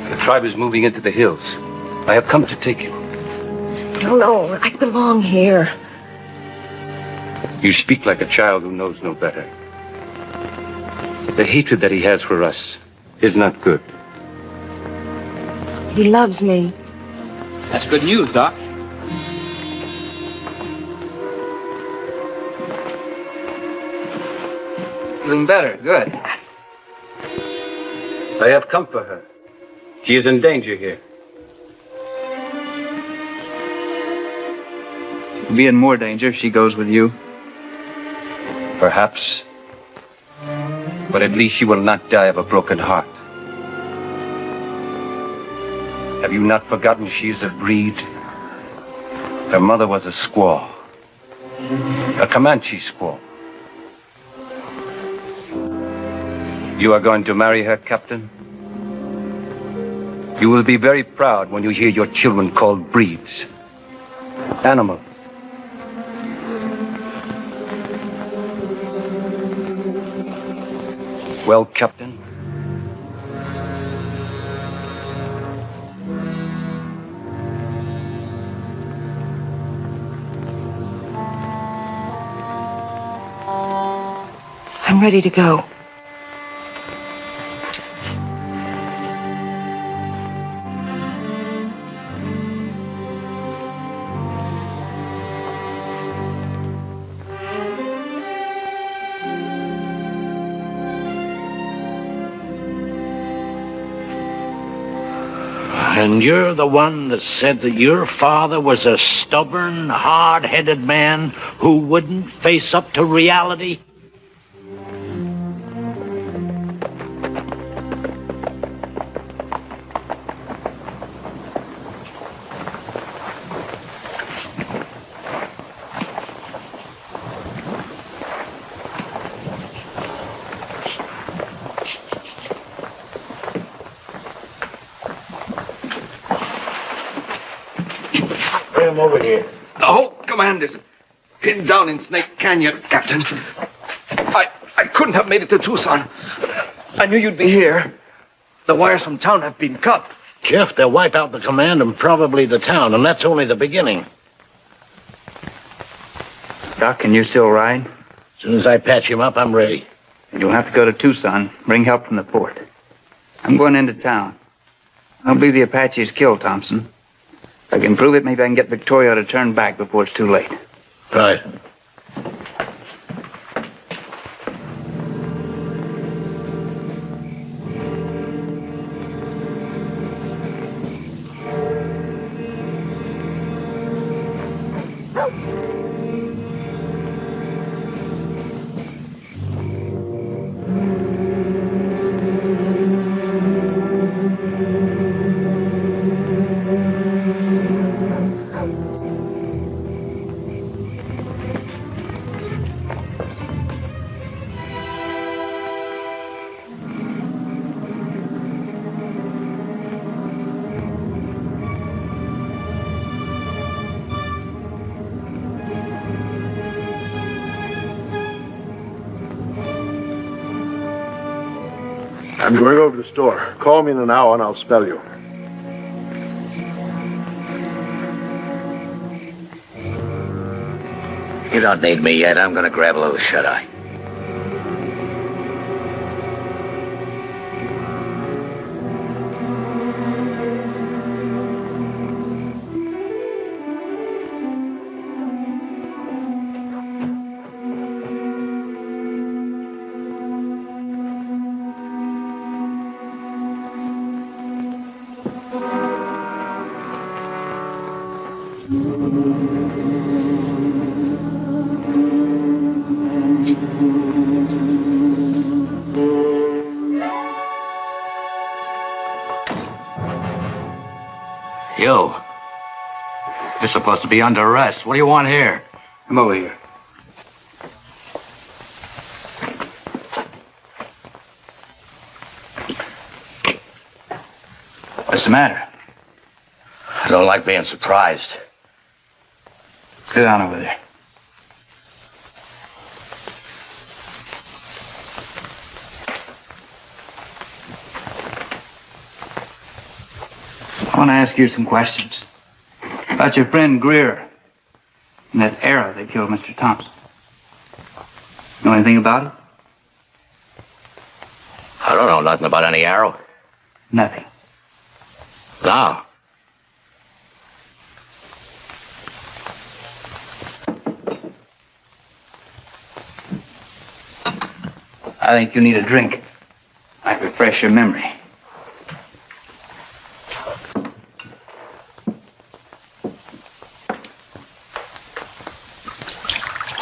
The tribe is moving into the hills. I have come to take you. No, I belong here. You speak like a child who knows no better. The hatred that he has for us is not good. He loves me. That's good news, Doc. Feeling better. Good. I have come for her. She is in danger here. She'll be in more danger if she goes with you. Perhaps. But at least she will not die of a broken heart. Have you not forgotten she is a breed? Her mother was a squaw. A Comanche squaw. You are going to marry her, Captain? You will be very proud when you hear your children called breeds. Animals. Well, Captain? I'm ready to go. And you're the one that said that your father was a stubborn, hard-headed man who wouldn't face up to reality? Bring him over here. The whole command is pinned down in Snake Canyon, Captain. I couldn't have made it to Tucson. I knew you'd be here. The wires from town have been cut. Jeff, they'll wipe out the command and probably the town, and that's only the beginning. Doc, can you still ride? As soon as I patch him up, I'm ready. You'll have to go to Tucson. Bring help from the fort. I'm going into town. I don't believe the Apaches killed Thompson. If I can prove it, maybe I can get Victoria to turn back before it's too late. Right. I'm going over to the store. Call me in an hour and I'll spell you. You don't need me yet. I'm gonna grab a little shut-eye. You. You're supposed to be under arrest. What do you want here? Come over here. What's the matter? I don't like being surprised. Sit down over there. I want to ask you some questions about your friend Greer and that arrow that killed Mr. Thompson. Know anything about it? I don't know nothing about any arrow. Nothing. No. I think you need a drink. Might refresh your memory.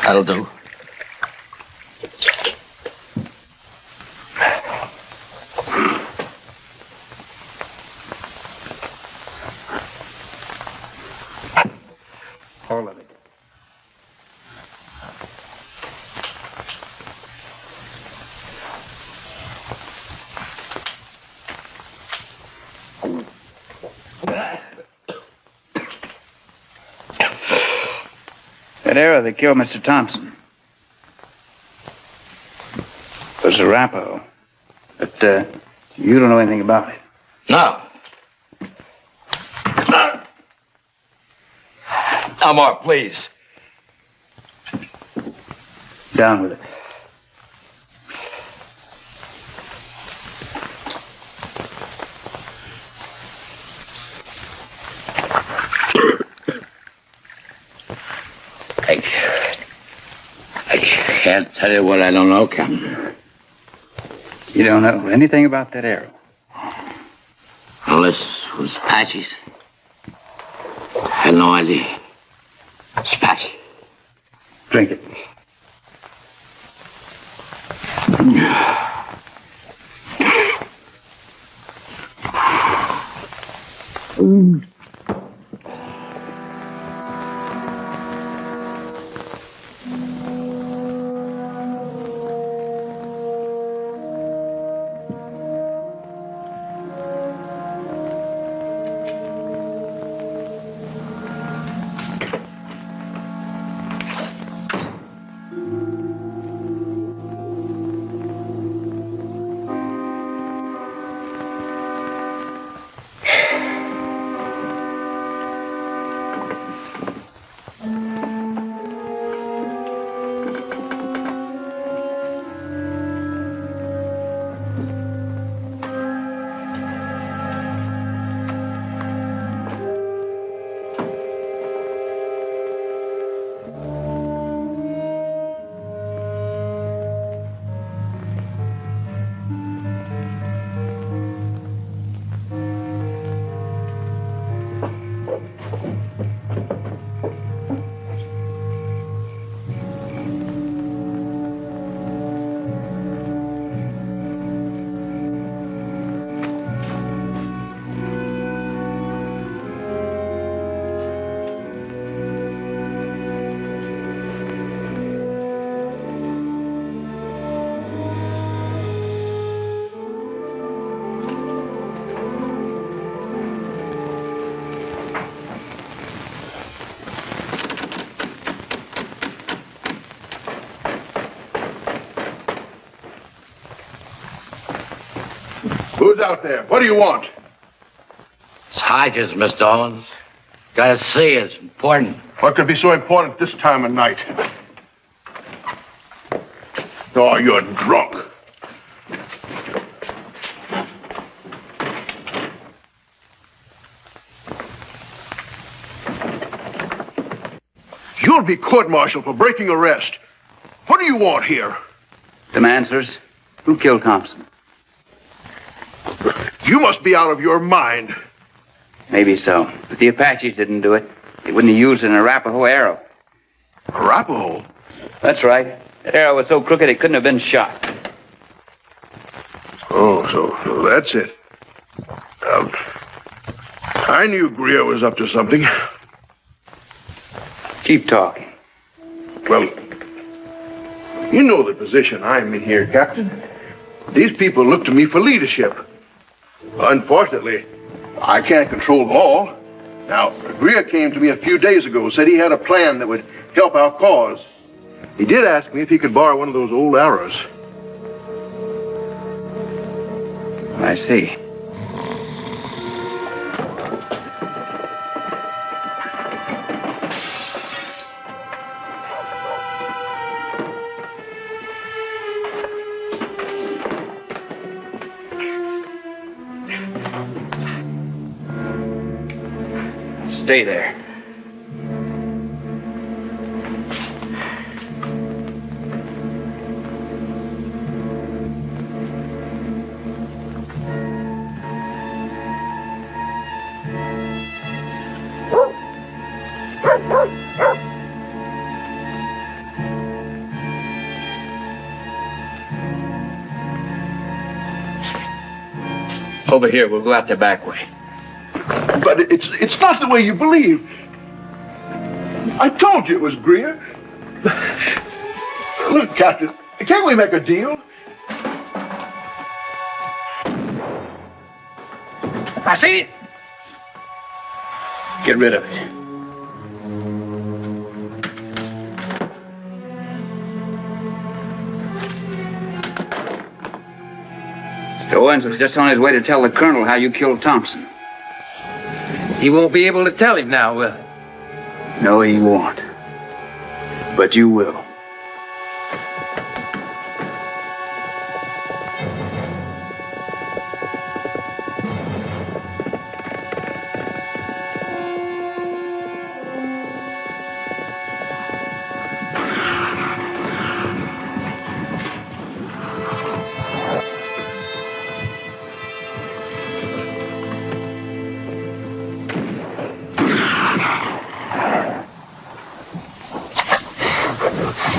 That'll do. All of it. That arrow that killed Mr. Thompson was a Arapaho, but you don't know anything about it. No. No more, please. Down with it. I can't tell you what I don't know, Captain. You don't know anything about that arrow? Unless it was Apaches. I had no idea. It's Apache. Drink it. out there? What do you want? It's Hodges, Mr. Owens. Gotta see, it's important. What could be so important this time of night? Oh, you're drunk. You'll be court-martialed for breaking arrest. What do you want here? Some answers. Who killed Thompson? You must be out of your mind. Maybe so. But the Apaches didn't do it. They wouldn't have used an Arapaho arrow. Arapaho? That's right. That arrow was so crooked it couldn't have been shot. Oh, so that's it. I knew Greer was up to something. Keep talking. Well, you know the position I'm in here, Captain. These people look to me for leadership. Unfortunately, I can't control them all. Now, Greer came to me a few days ago, said he had a plan that would help our cause. He did ask me if he could borrow one of those old arrows. I see. Stay there. Over here, we'll go out the back way. But it's not the way you believe. I told you it was Greer. Look, Captain, can't we make a deal? I see it. Get rid of it. Owens was just on his way to tell the colonel how you killed Thompson. He won't be able to tell him now, will he? No, he won't. But you will.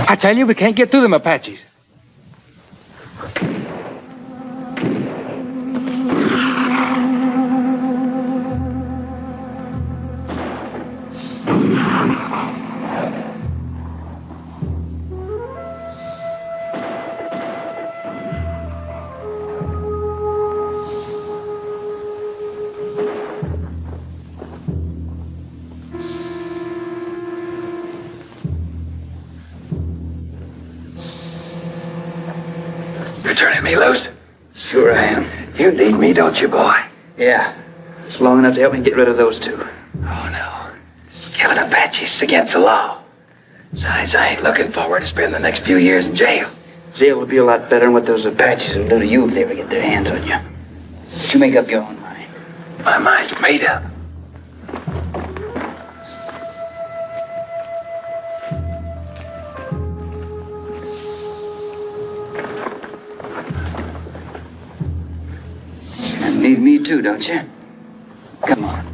I tell you, we can't get through them Apaches. You're turning me loose? Sure I am. You need me, don't you, boy? Yeah. It's long enough to help me get rid of those two. Oh, no. Killing Apaches against the law. Besides, I ain't looking forward to spending the next few years in jail. Jail would be a lot better than what those Apaches will do to you if they ever get their hands on you. But you make up your own mind. My mind's made up. You need me too, don't you? Come on.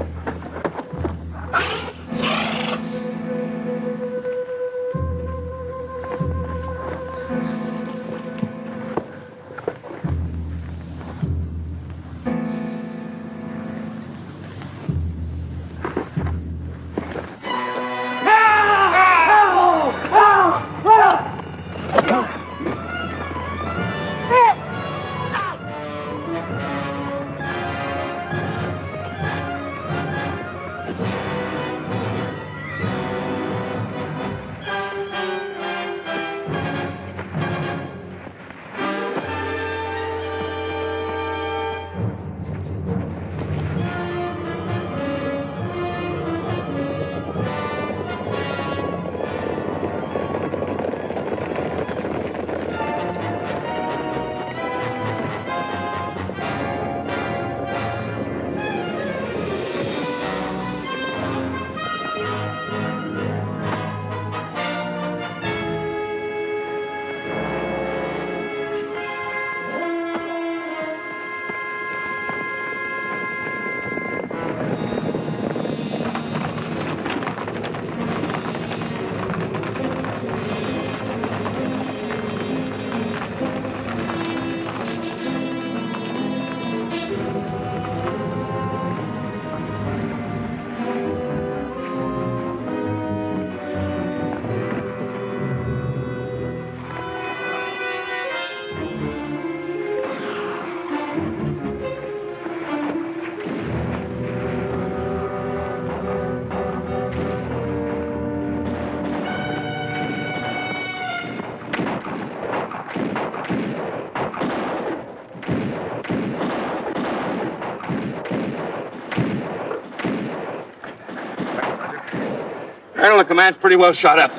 Colonel, the command's pretty well shot up.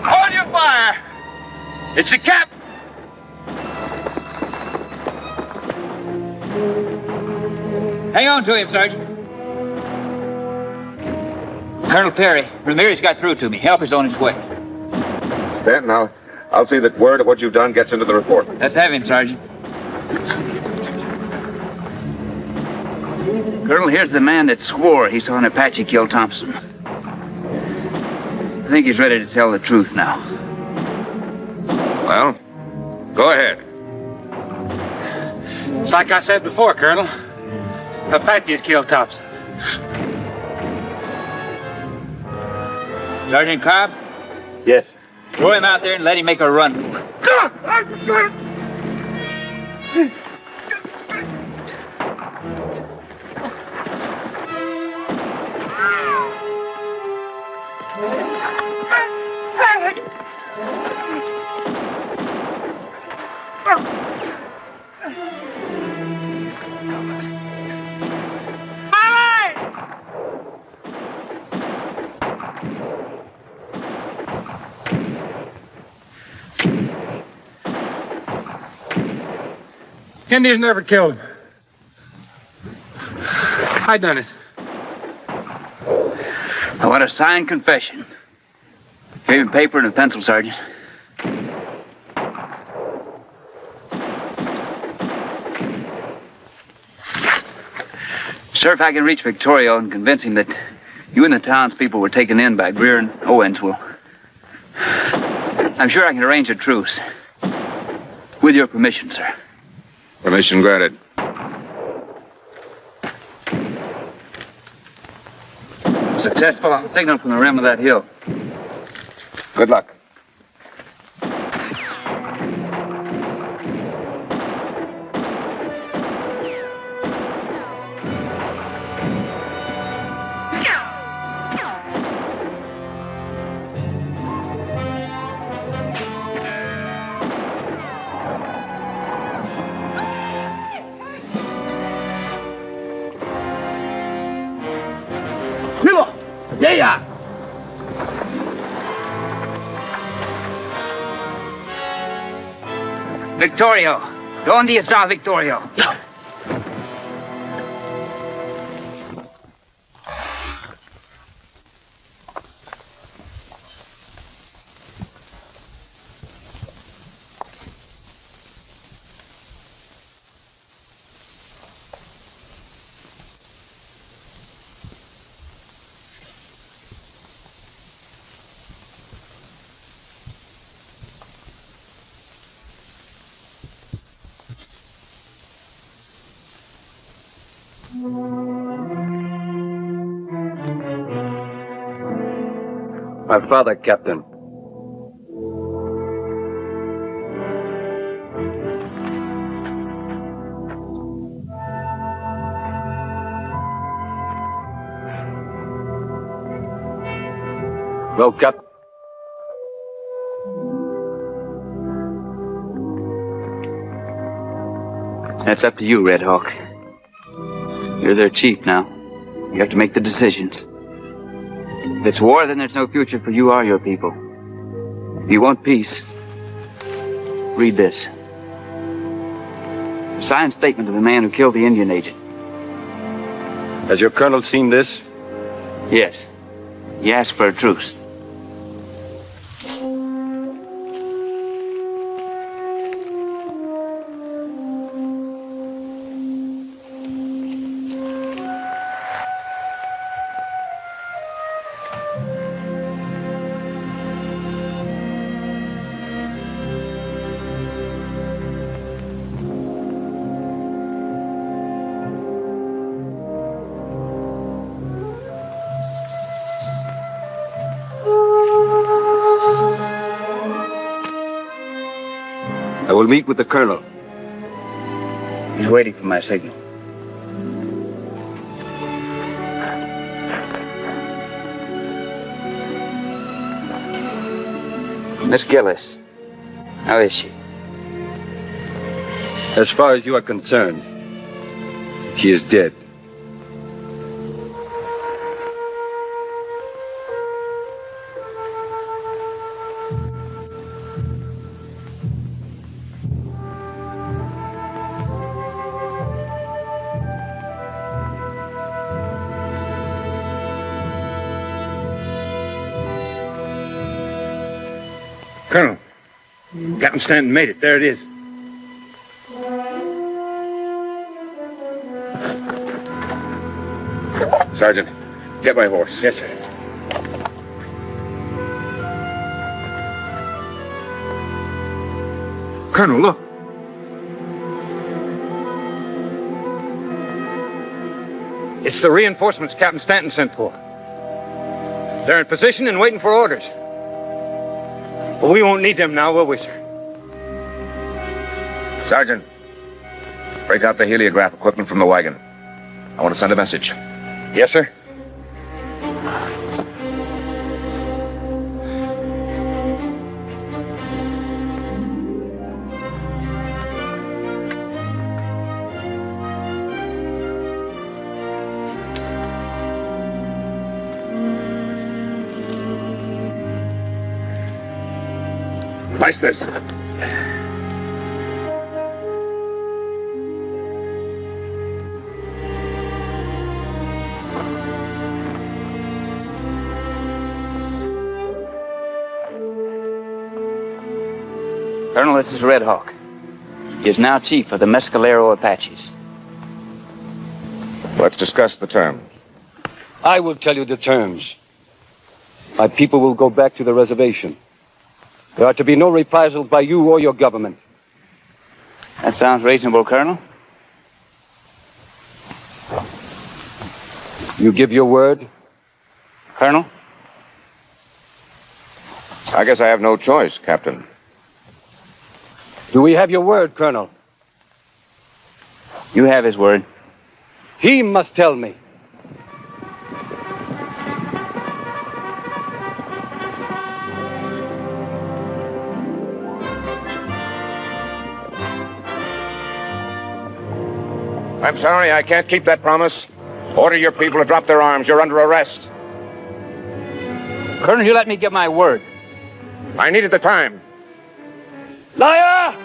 Hold your fire! It's the captain! Hang on to him, Sergeant. Colonel Perry, Ramirez got through to me. Help is on its way. Stanton, I'll see that word of what you've done gets into the report. Let's have him, Sergeant. Colonel, here's the man that swore he saw an Apache kill Thompson. I think he's ready to tell the truth now. Well, go ahead. It's like I said before, Colonel. Apaches killed Thompson. Sergeant Cobb? Yes. Throw him out there and let him make a run. Indians never killed him. I done it. I want a signed confession. Give him paper and a pencil, Sergeant. Sir, if I can reach Victorio and convince him that you and the townspeople were taken in by Greer and Owensville, I'm sure I can arrange a truce. With your permission, sir. Permission granted. Successful signal from the rim of that hill. Good luck. Yeah. Victorio. ¿Dónde está Victorio? My father, Captain. Well, Captain. That's up to you, Red Hawk. You're their chief now. You have to make the decisions. If it's war, then there's no future for you or your people. If you want peace, read this. A signed statement of the man who killed the Indian agent. Has your colonel seen this? Yes. He asked for a truce. I will meet with the colonel. He's waiting for my signal. Miss Gillis, how is she? As far as you are concerned, she is dead. Colonel, Captain Stanton made it. There it is. Sergeant, get my horse. Yes, sir. Colonel, look. It's the reinforcements Captain Stanton sent for. They're in position and waiting for orders. But we won't need them now, will we, sir? Sergeant, break out the heliograph equipment from the wagon. I want to send a message. Yes, sir. Place this. Colonel, this is Red Hawk. He is now chief of the Mescalero Apaches. Let's discuss the terms. I will tell you the terms. My people will go back to the reservation. There are to be no reprisals by you or your government. That sounds reasonable, Colonel. You give your word? Colonel? I guess I have no choice, Captain. Do we have your word, Colonel? You have his word. He must tell me. I'm sorry, I can't keep that promise. Order your people to drop their arms. You're under arrest. Colonel, you let me get my word. I needed the time. Liar!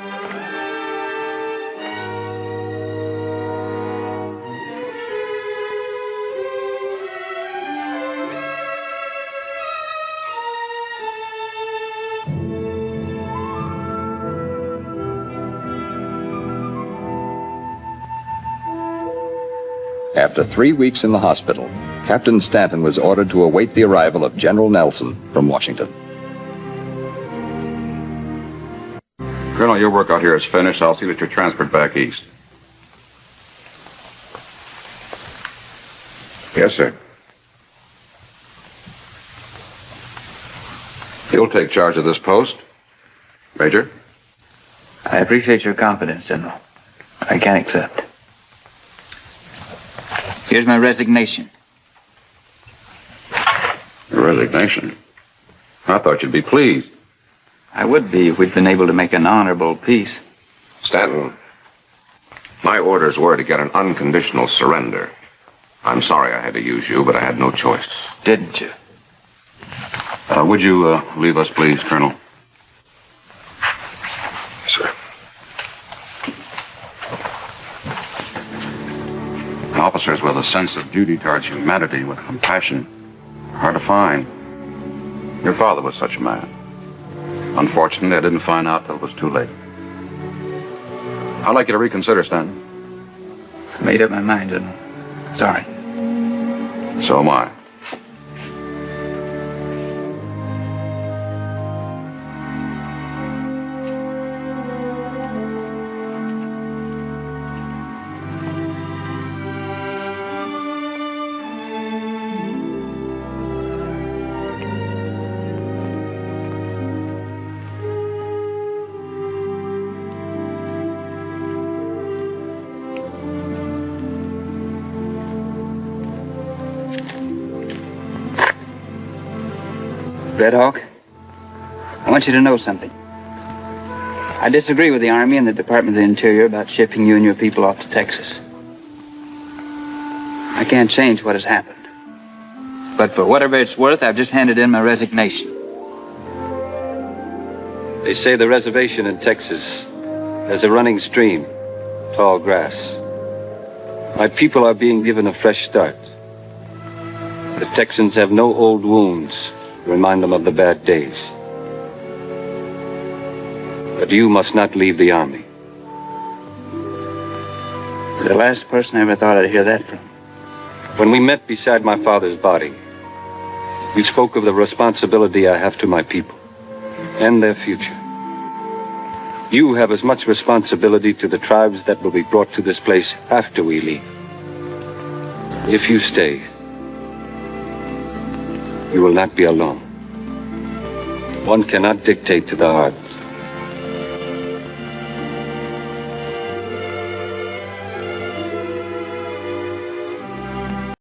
After 3 weeks in the hospital, Captain Stanton was ordered to await the arrival of General Nelson from Washington. Colonel, your work out here is finished. I'll see that you're transferred back east. Yes, sir. You'll take charge of this post, Major? I appreciate your confidence, General. I can accept. Here's my resignation. Your resignation? I thought you'd be pleased. I would be if we'd been able to make an honorable peace. Stanton, my orders were to get an unconditional surrender. I'm sorry I had to use you, but I had no choice. Didn't you? Would you leave us, please, Colonel? Sir. Officers with a sense of duty towards humanity, with compassion, are hard to find. Your father was such a man. Unfortunately, I didn't find out till it was too late. I'd like you to reconsider, Stanton. I made up my mind, General. Sorry. So am I. Red Hawk, I want you to know something. I disagree with the Army and the Department of the Interior about shipping you and your people off to Texas. I can't change what has happened. But for whatever it's worth, I've just handed in my resignation. They say the reservation in Texas has a running stream, tall grass. My people are being given a fresh start. The Texans have no old wounds to remind them of the bad days. But you must not leave the Army. The last person I ever thought I'd hear that from. When we met beside my father's body, you spoke of the responsibility I have to my people and their future. You have as much responsibility to the tribes that will be brought to this place after we leave. If you stay, you will not be alone. One cannot dictate to the heart